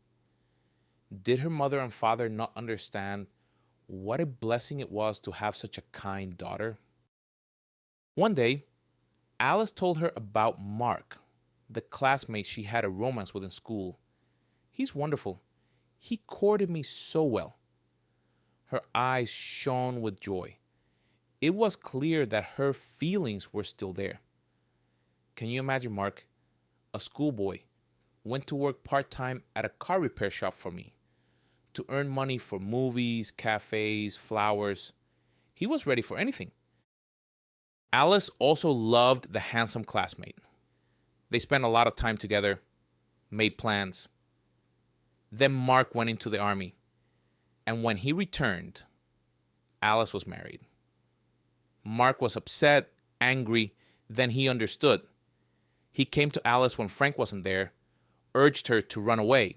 Did her mother and father not understand what a blessing it was to have such a kind daughter? One day, Alice told her about Mark, the classmate she had a romance with in school. He's wonderful. He courted me so well. Her eyes shone with joy. It was clear that her feelings were still there. Can you imagine Mark, a schoolboy, went to work part-time at a car repair shop for me to earn money for movies, cafes, flowers. He was ready for anything. Alice also loved the handsome classmate. They spent a lot of time together, made plans. Then Mark went into the army, and when he returned, Alice was married. Mark was upset, angry, then he understood. He came to Alice when Frank wasn't there, urged her to run away.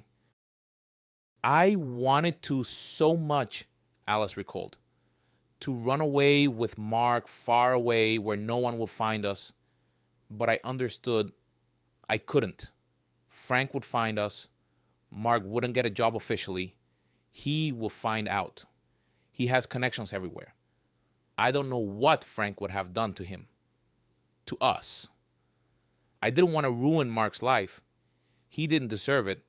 I wanted to so much, Alice recalled, to run away with Mark far away where no one would find us, but I understood I couldn't. Frank would find us. Mark wouldn't get a job officially. He will find out. He has connections everywhere. I don't know what Frank would have done to him, to us. I didn't want to ruin Mark's life. He didn't deserve it.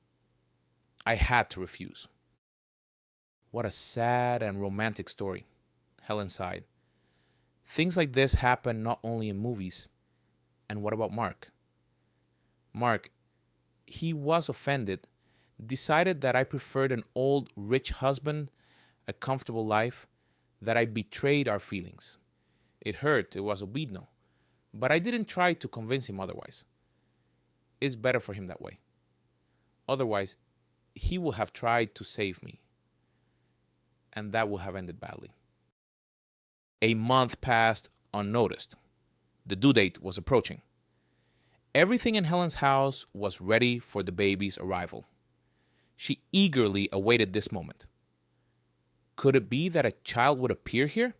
I had to refuse. What a sad and romantic story, Helen sighed. Things like this happen not only in movies. And what about Mark? Mark, he was offended, decided that I preferred an old, rich husband, a comfortable life, that I betrayed our feelings. It hurt, it was a weed no, but I didn't try to convince him otherwise. It's better for him that way. Otherwise, he would have tried to save me, and that would have ended badly. A month passed unnoticed. The due date was approaching. Everything in Helen's house was ready for the baby's arrival. She eagerly awaited this moment. Could it be that a child would appear here?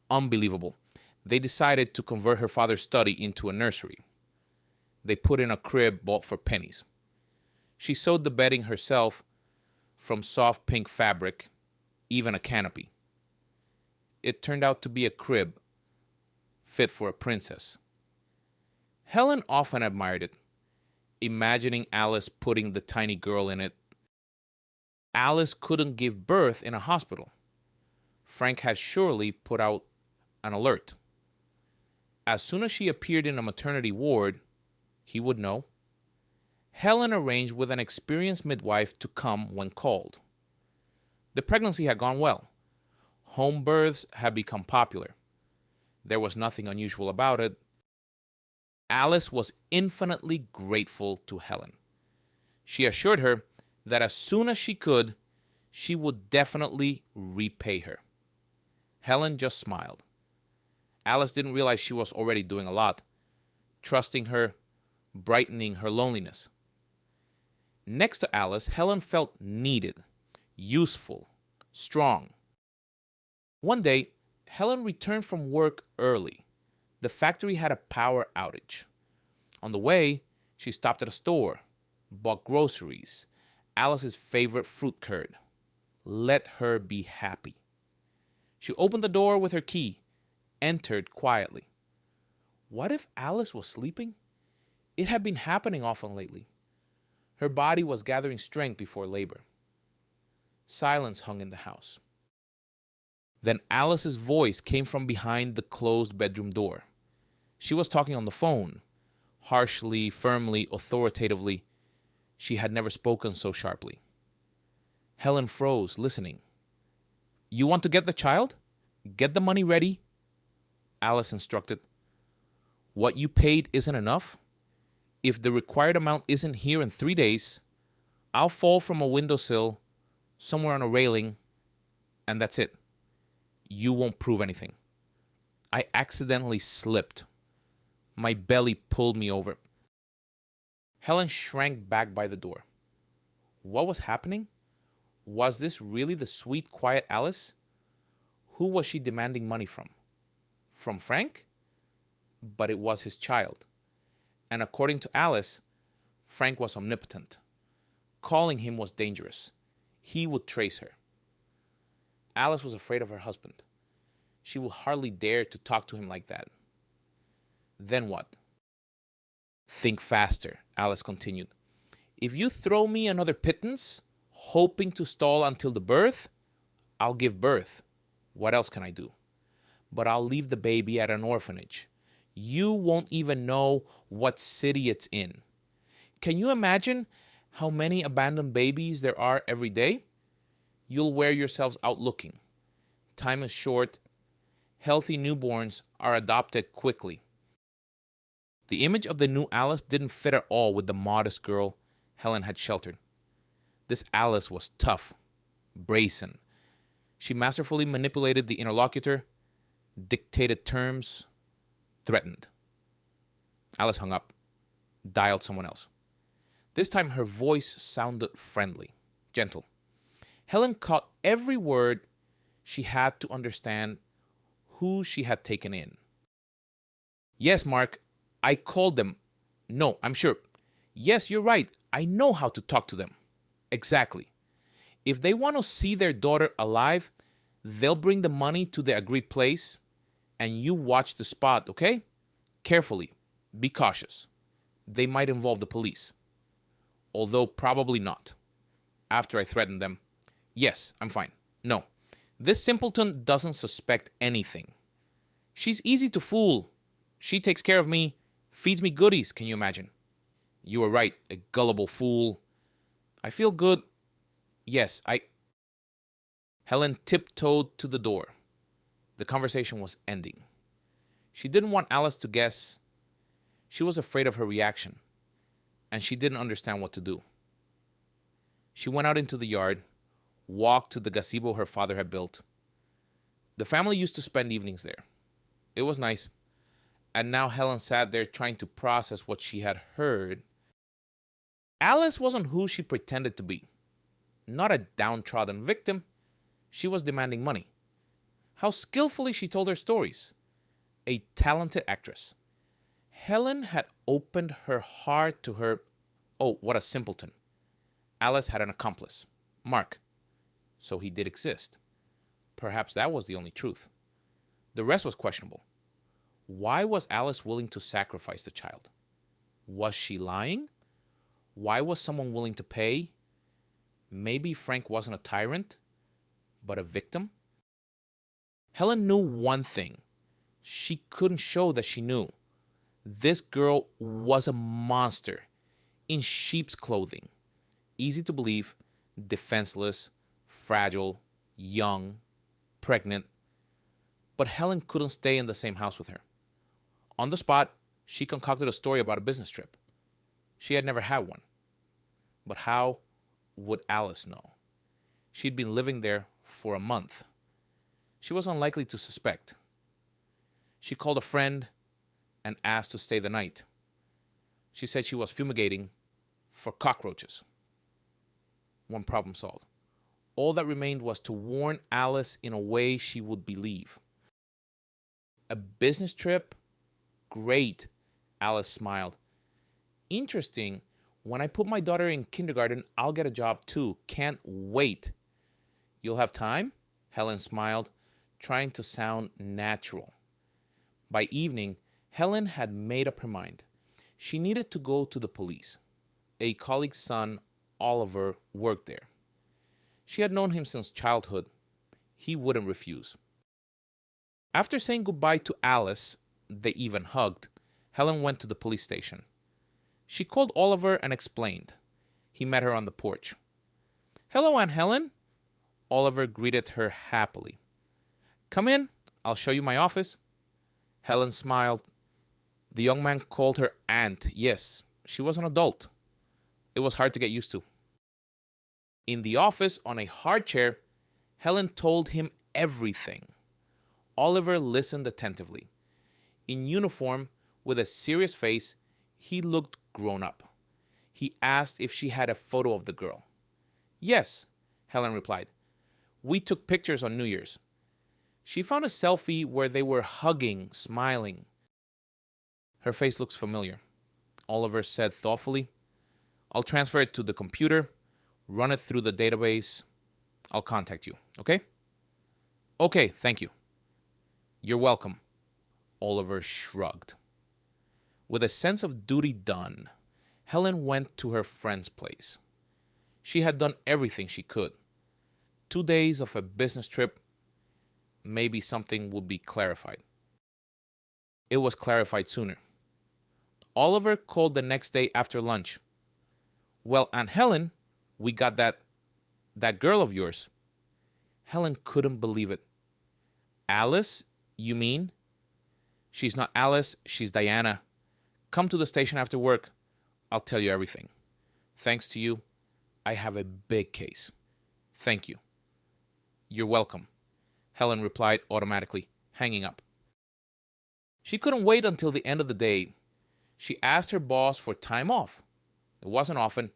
Unbelievable. They decided to convert her father's study into a nursery. They put in a crib bought for pennies. She sewed the bedding herself from soft pink fabric, even a canopy. It turned out to be a crib fit for a princess. Helen often admired it, imagining Alice putting the tiny girl in it. Alice couldn't give birth in a hospital. Frank had surely put out an alert. As soon as she appeared in a maternity ward, he would know. Helen arranged with an experienced midwife to come when called. The pregnancy had gone well. Home births had become popular. There was nothing unusual about it. Alice was infinitely grateful to Helen. She assured her that as soon as she could, she would definitely repay her. Helen just smiled. Alice didn't realize she was already doing a lot, trusting her, brightening her loneliness. Next to Alice, Helen felt needed, useful, strong. One day, Helen returned from work early. The factory had a power outage. On the way, she stopped at a store, bought groceries, Alice's favorite fruit curd. Let her be happy. She opened the door with her key, entered quietly. What if Alice was sleeping? It had been happening often lately. Her body was gathering strength before labor. Silence hung in the house. Then Alice's voice came from behind the closed bedroom door. She was talking on the phone, harshly, firmly, authoritatively. She had never spoken so sharply. Helen froze, listening. You want to get the child? Get the money ready. Alice instructed. What you paid isn't enough? If the required amount isn't here in 3 days, I'll fall from a windowsill, somewhere on a railing, and that's it. You won't prove anything. I accidentally slipped. My belly pulled me over. Helen shrank back by the door. What was happening? Was this really the sweet, quiet Alice? Who was she demanding money from? From Frank? But it was his child. And according to Alice, Frank was omnipotent. Calling him was dangerous. He would trace her. Alice was afraid of her husband. She would hardly dare to talk to him like that. Then what? Think faster, Alice continued. If you throw me another pittance, hoping to stall until the birth, I'll give birth. What else can I do? But I'll leave the baby at an orphanage. You won't even know what city it's in. Can you imagine how many abandoned babies there are every day? You'll wear yourselves out looking. Time is short. Healthy newborns are adopted quickly. The image of the new Alice didn't fit at all with the modest girl Helen had sheltered. This Alice was tough, brazen. She masterfully manipulated the interlocutor, dictated terms, threatened. Alice hung up, dialed someone else. This time her voice sounded friendly, gentle. Helen caught every word. She had to understand who she had taken in. Yes, Mark, I called them. No, I'm sure. Yes, you're right. I know how to talk to them. Exactly. If they want to see their daughter alive, they'll bring the money to the agreed place, and you watch the spot, okay? Carefully. Be cautious. They might involve the police. Although probably not. After I threatened them, yes, I'm fine. No, this simpleton doesn't suspect anything. She's easy to fool. She takes care of me, feeds me goodies, can you imagine? You were right, a gullible fool. I feel good. Yes, Helen tiptoed to the door. The conversation was ending. She didn't want Alice to guess. She was afraid of her reaction, and she didn't understand what to do. She went out into the yard, walked to the gazebo her father had built. The family used to spend evenings there. It was nice. And now Helen sat there trying to process what she had heard. Alice wasn't who she pretended to be. Not a downtrodden victim. She was demanding money. How skillfully she told her stories. A talented actress. Helen had opened her heart to her. Oh, what a simpleton. Alice had an accomplice, Mark. So he did exist. Perhaps that was the only truth. The rest was questionable. Why was Alice willing to sacrifice the child? Was she lying? Why was someone willing to pay? Maybe Frank wasn't a tyrant, but a victim? Helen knew one thing. She couldn't show that she knew. This girl was a monster in sheep's clothing. Easy to believe, defenseless, fragile, young, pregnant. But Helen couldn't stay in the same house with her. On the spot, she concocted a story about a business trip. She had never had one. But how would Alice know? She'd been living there for a month. She was unlikely to suspect. She called a friend and asked to stay the night. She said she was fumigating for cockroaches. One problem solved. All that remained was to warn Alice in a way she would believe. A business trip? Great, Alice smiled. Interesting. When I put my daughter in kindergarten, I'll get a job too. Can't wait. You'll have time? Helen smiled, trying to sound natural. By evening, Helen had made up her mind. She needed to go to the police. A colleague's son, Oliver, worked there. She had known him since childhood. He wouldn't refuse. After saying goodbye to Alice, they even hugged, Helen went to the police station. She called Oliver and explained. He met her on the porch. Hello, Aunt Helen. Oliver greeted her happily. Come in. I'll show you my office. Helen smiled. The young man called her aunt. Yes, she was an adult. It was hard to get used to. In the office, on a hard chair, Helen told him everything. Oliver listened attentively. In uniform, with a serious face, he looked grown up. He asked if she had a photo of the girl. Yes, Helen replied. We took pictures on New Year's. She found a selfie where they were hugging, smiling. Her face looks familiar. Oliver said thoughtfully. I'll transfer it to the computer, run it through the database. I'll contact you, okay? Okay, thank you. You're welcome. Oliver shrugged. With a sense of duty done, Helen went to her friend's place. She had done everything she could. 2 days of a business trip, maybe something would be clarified. It was clarified sooner. Oliver called the next day after lunch. Well, Aunt Helen, we got that girl of yours. Helen couldn't believe it. Alice, you mean? She's not Alice, she's Diana. Come to the station after work. I'll tell you everything. Thanks to you, I have a big case. Thank you. You're welcome, Helen replied automatically, hanging up. She couldn't wait until the end of the day. She asked her boss for time off. It wasn't often.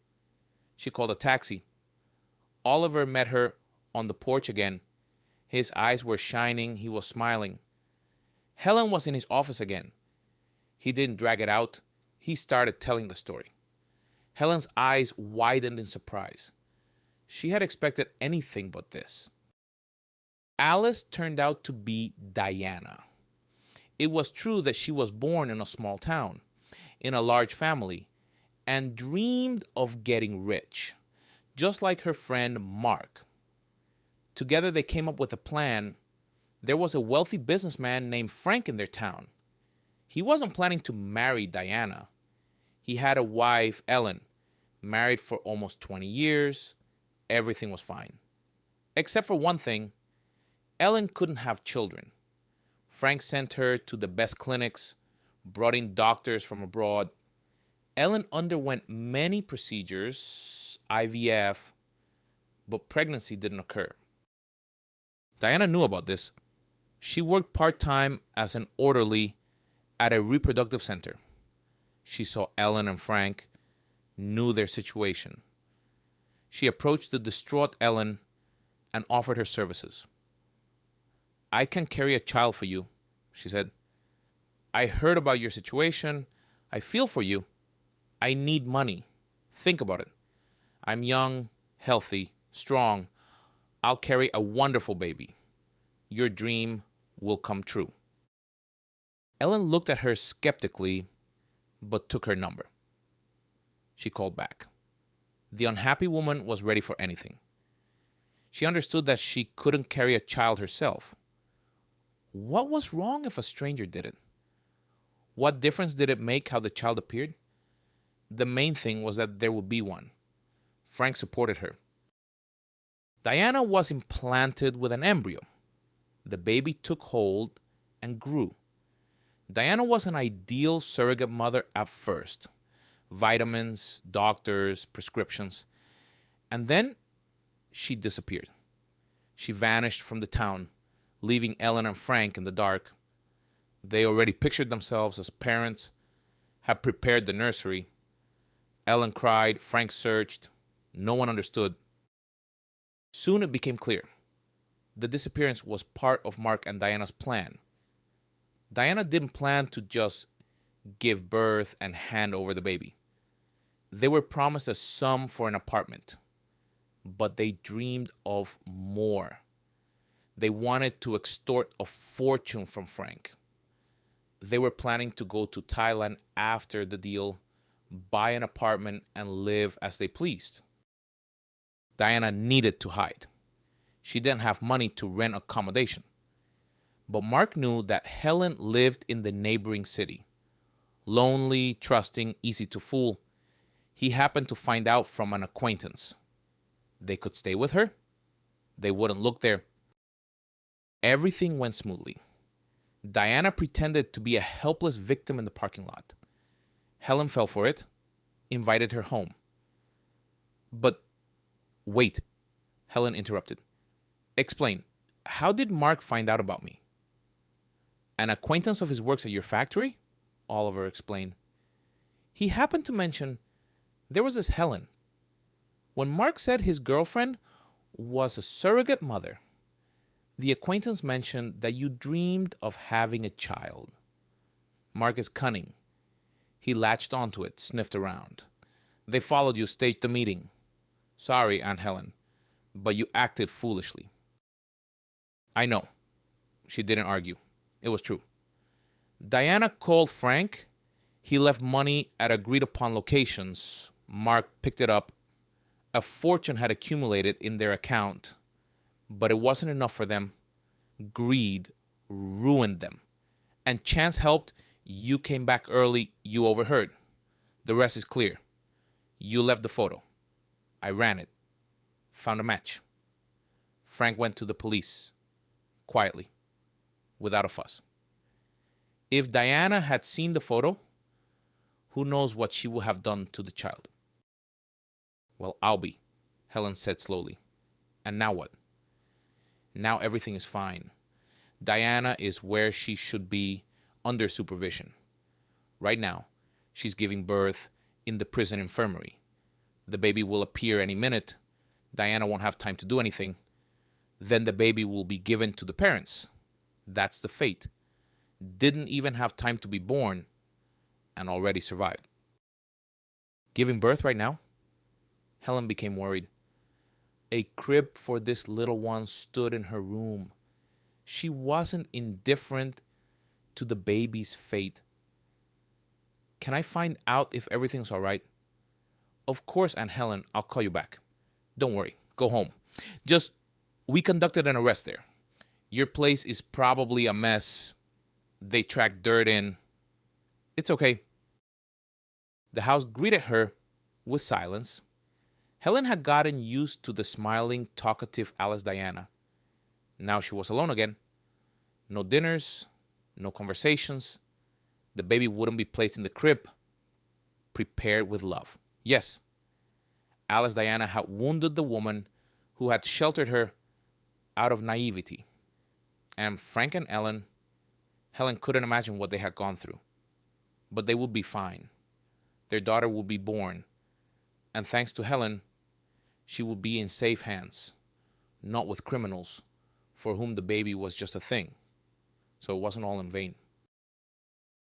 She called a taxi. Oliver met her on the porch again. His eyes were shining. He was smiling. Helen was in his office again. He didn't drag it out. He started telling the story. Helen's eyes widened in surprise. She had expected anything but this. Alice turned out to be Diana. It was true that she was born in a small town, in a large family, and dreamed of getting rich, just like her friend Mark. Together they came up with a plan. There was a wealthy businessman named Frank in their town. He wasn't planning to marry Diana. He had a wife, Ellen, married for almost 20 years. Everything was fine. Except for one thing, Ellen couldn't have children. Frank sent her to the best clinics, brought in doctors from abroad. Ellen underwent many procedures, IVF, but pregnancy didn't occur. Diana knew about this. She worked part-time as an orderly at a reproductive center. She saw Ellen and Frank, knew their situation. She approached the distraught Ellen and offered her services. I can carry a child for you, she said. I heard about your situation. I feel for you. I need money. Think about it. I'm young, healthy, strong. I'll carry a wonderful baby. Your dream will come true. Ellen looked at her skeptically, but took her number. She called back. The unhappy woman was ready for anything. She understood that she couldn't carry a child herself. What was wrong if a stranger did it? What difference did it make how the child appeared? The main thing was that there would be one. Frank supported her. Diana was implanted with an embryo. The baby took hold and grew. Diana was an ideal surrogate mother at first. Vitamins, doctors, prescriptions. And then she disappeared. She vanished from the town, leaving Ellen and Frank in the dark. They already pictured themselves as parents, had prepared the nursery. Ellen cried, Frank searched. No one understood. Soon it became clear. The disappearance was part of Mark and Diana's plan. Diana didn't plan to just give birth and hand over the baby. They were promised a sum for an apartment, but they dreamed of more. They wanted to extort a fortune from Frank. They were planning to go to Thailand after the deal, buy an apartment, and live as they pleased. Diana needed to hide. She didn't have money to rent accommodation. But Mark knew that Helen lived in the neighboring city. Lonely, trusting, easy to fool. He happened to find out from an acquaintance. They could stay with her. They wouldn't look there. Everything went smoothly. Diana pretended to be a helpless victim in the parking lot. Helen fell for it, invited her home. But wait, Helen interrupted. Explain, how did Mark find out about me? An acquaintance of his works at your factory? Oliver explained. He happened to mention there was this Helen. When Mark said his girlfriend was a surrogate mother, the acquaintance mentioned that you dreamed of having a child. Mark is cunning. He latched onto it, sniffed around. They followed you, staged the meeting. Sorry, Aunt Helen, but you acted foolishly. I know. She didn't argue. It was true. Diana called Frank. He left money at agreed upon locations. Mark picked it up. A fortune had accumulated in their account, but it wasn't enough for them. Greed ruined them. And chance helped. You came back early. You overheard. The rest is clear. You left the photo. I ran it. Found a match. Frank went to the police. Quietly. Without a fuss. If Diana had seen the photo, who knows what she would have done to the child. Well, I'll be, Helen said slowly. And now what? Now everything is fine. Diana is where she should be, under supervision. Right now, she's giving birth in the prison infirmary. The baby will appear any minute. Diana won't have time to do anything. Then the baby will be given to the parents. That's the fate. Didn't even have time to be born and already survived. Giving birth right now? Helen became worried. A crib for this little one stood in her room. She wasn't indifferent to the baby's fate. Can I find out if everything's all right? Of course, Aunt Helen, I'll call you back. Don't worry, go home. We conducted an arrest there. Your place is probably a mess. They tracked dirt in. It's okay. The house greeted her with silence. Helen had gotten used to the smiling, talkative Alice Diana. Now she was alone again. No dinners, no conversations. The baby wouldn't be placed in the crib. Prepared with love. Yes, Alice Diana had wounded the woman who had sheltered her out of naivety. And Frank and Helen couldn't imagine what they had gone through. But they would be fine. Their daughter would be born. And thanks to Helen, she would be in safe hands, not with criminals for whom the baby was just a thing. So it wasn't all in vain.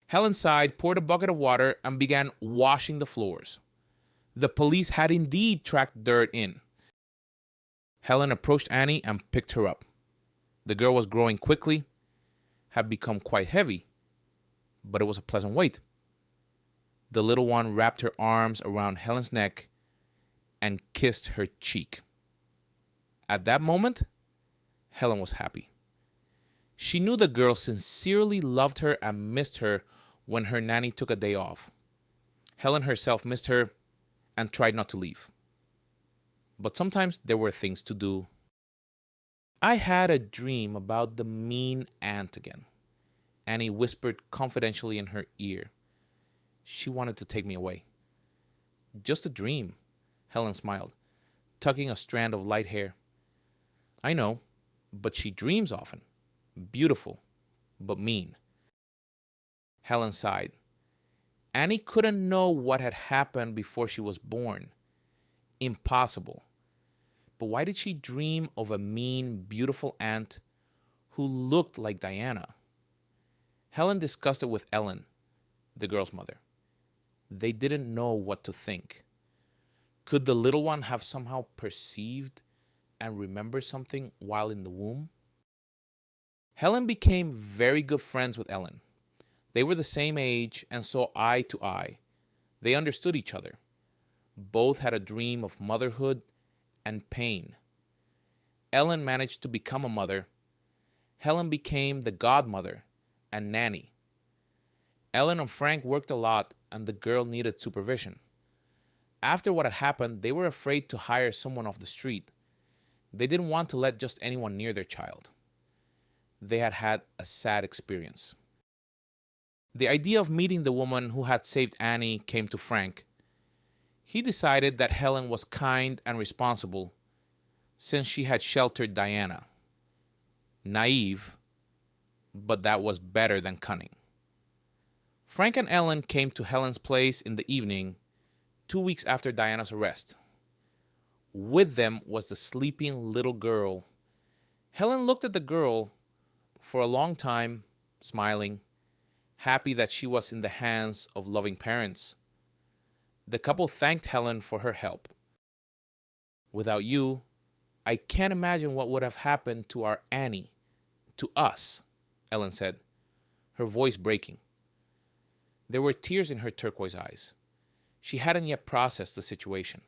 Helen sighed, poured a bucket of water, and began washing the floors. The police had indeed tracked dirt in. Helen approached Annie and picked her up. The girl was growing quickly, had become quite heavy, but it was a pleasant weight. The little one wrapped her arms around Helen's neck and kissed her cheek. At that moment, Helen was happy. She knew the girl sincerely loved her and missed her when her nanny took a day off. Helen herself missed her and tried not to leave. But sometimes there were things to do. I had a dream about the mean aunt again. Annie whispered confidentially in her ear. She wanted to take me away. Just a dream, Helen smiled, tugging a strand of light hair. I know, but she dreams often. Beautiful, but mean. Helen sighed. Annie couldn't know what had happened before she was born. Impossible. But why did she dream of a mean, beautiful aunt who looked like Diana? Helen discussed it with Ellen, the girl's mother. They didn't know what to think. Could the little one have somehow perceived and remembered something while in the womb? Helen became very good friends with Ellen. They were the same age and saw eye to eye. They understood each other. Both had a dream of motherhood and pain. Ellen managed to become a mother. Helen became the godmother and nanny. Ellen and Frank worked a lot, and the girl needed supervision. After what had happened, they were afraid to hire someone off the street. They didn't want to let just anyone near their child. They had had a sad experience. The idea of meeting the woman who had saved Annie came to Frank. He decided that Helen was kind and responsible since she had sheltered Diana. Naive, but that was better than cunning. Frank and Ellen came to Helen's place in the evening, 2 weeks after Diana's arrest. With them was the sleeping little girl. Helen looked at the girl for a long time, smiling. happy that she was in the hands of loving parents. The couple thanked Helen for her help. Without you, I can't imagine what would have happened to our Annie, to us, Ellen said, her voice breaking. There were tears in her turquoise eyes. She hadn't yet processed the situation.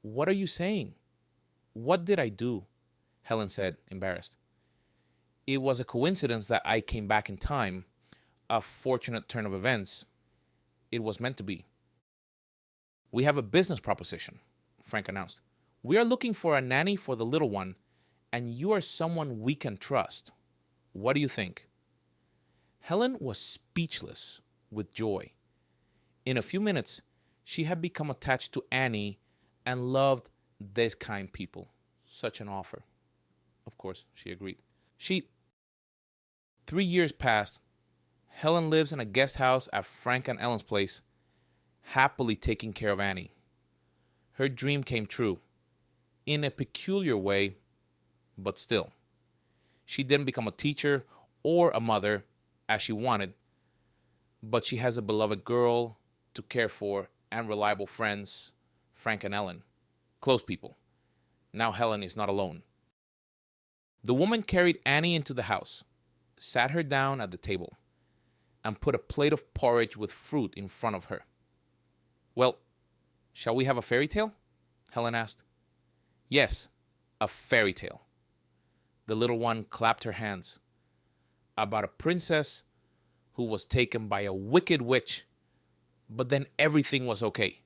What are you saying? What did I do? Helen said, embarrassed. It was a coincidence that I came back in time, a fortunate turn of events. It was meant to be. We have a business proposition, Frank announced. We are looking for a nanny for the little one, and you are someone we can trust. What do you think? Helen was speechless with joy. In a few minutes, she had become attached to Annie and loved this kind people. Such an offer. Of course, she agreed. 3 years passed. Helen lives in a guest house at Frank and Ellen's place, happily taking care of Annie. Her dream came true, in a peculiar way, but still. She didn't become a teacher or a mother as she wanted, but she has a beloved girl to care for and reliable friends, Frank and Ellen, close people. Now Helen is not alone. The woman carried Annie into the house, sat her down at the table, and put a plate of porridge with fruit in front of her. Well, shall we have a fairy tale? Helen asked. Yes, a fairy tale. The little one clapped her hands. About a princess who was taken by a wicked witch, but then everything was okay.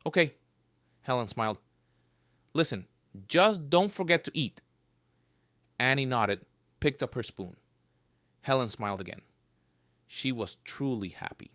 Okay, Helen smiled. Listen, just don't forget to eat. Annie nodded, picked up her spoon. Helen smiled again. She was truly happy.